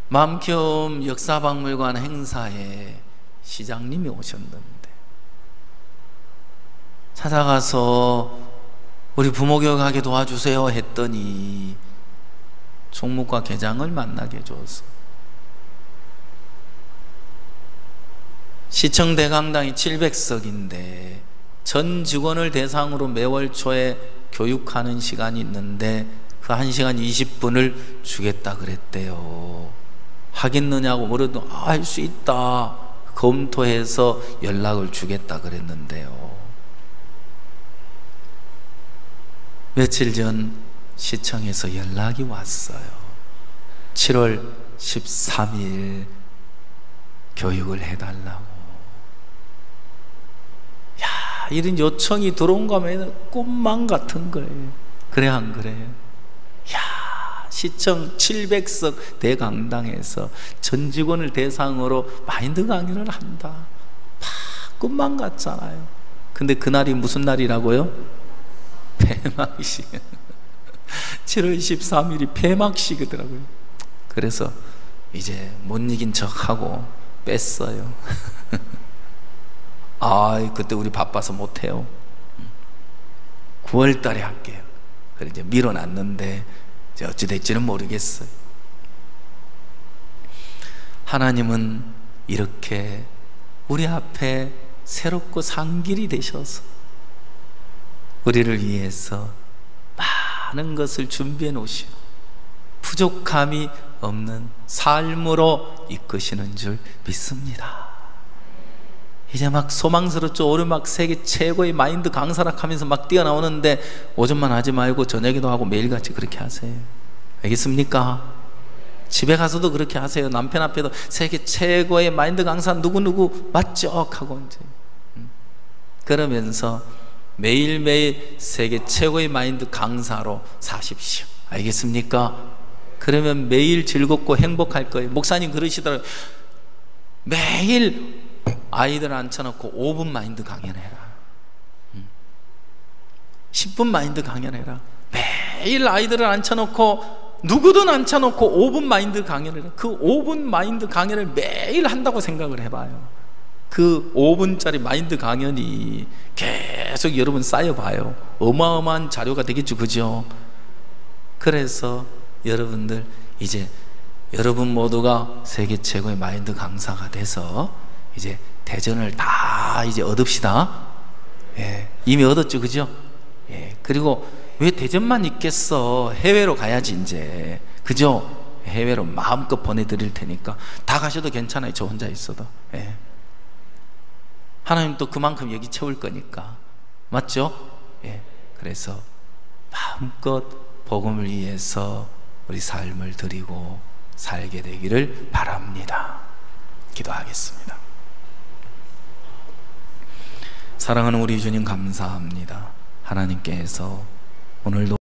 맘키움 역사박물관 행사에 시장님이 오셨는데 찾아가서 우리 부모교육하게 도와주세요 했더니 총무과 계장을 만나게 해줘서 시청 대강당이 700석인데 전 직원을 대상으로 매월 초에 교육하는 시간이 있는데 그 1시간 20분을 주겠다 그랬대요. 하겠느냐고 물어도 할 수 있다 검토해서 연락을 주겠다 그랬는데요. 며칠 전 시청에서 연락이 왔어요. 7월 13일 교육을 해달라고. 야, 이런 요청이 들어온 거면 꿈만 같은 거예요. 그래 안 그래요? 야, 시청 700석 대강당에서 전 직원을 대상으로 마인드 강의를 한다. 꿈만 같잖아요. 근데 그날이 무슨 날이라고요? 폐막식. 7월 13일이 폐막식이더라고요. 그래서 이제 못 이긴 척하고 뺐어요. 아, 그때 우리 바빠서 못해요. 9월 달에 할게요. 그래 이제 밀어놨는데 이제 어찌 될지는 모르겠어요. 하나님은 이렇게 우리 앞에 새롭고 산 길이 되셔서 우리를 위해서 많은 것을 준비해 놓으시고 부족함이 없는 삶으로 이끄시는 줄 믿습니다. 이제 막 소망스럽죠. 오늘 막 세계 최고의 마인드 강사라 하면서 막 뛰어나오는데 오전만 하지 말고 저녁에도 하고 매일같이 그렇게 하세요. 알겠습니까? 집에 가서도 그렇게 하세요. 남편 앞에도 세계 최고의 마인드 강사 누구누구 맞죠? 하고 이제 그러면서 매일매일 세계 최고의 마인드 강사로 사십시오. 알겠습니까? 그러면 매일 즐겁고 행복할 거예요. 목사님 그러시더라고요. 매일 아이들 앉혀놓고 5분 마인드 강연해라. 10분 마인드 강연해라. 매일 아이들을 앉혀놓고 누구든 앉혀놓고 5분 마인드 강연해라. 그 5분 마인드 강연을 매일 한다고 생각을 해봐요. 그 5분짜리 마인드 강연이 계속 여러분 쌓여봐요. 어마어마한 자료가 되겠죠. 그죠? 그래서 여러분들 이제 여러분 모두가 세계 최고의 마인드 강사가 돼서 이제 대전을 다 이제 얻읍시다. 예, 이미 얻었죠. 그죠? 예, 그리고 왜 대전만 있겠어? 해외로 가야지 이제. 그죠? 해외로 마음껏 보내드릴 테니까 다 가셔도 괜찮아요. 저 혼자 있어도. 예. 하나님 또 그만큼 여기 채울 거니까. 맞죠? 예. 그래서 마음껏 복음을 위해서 우리 삶을 드리고 살게 되기를 바랍니다. 기도하겠습니다. 사랑하는 우리 주님 감사합니다. 하나님께서 오늘도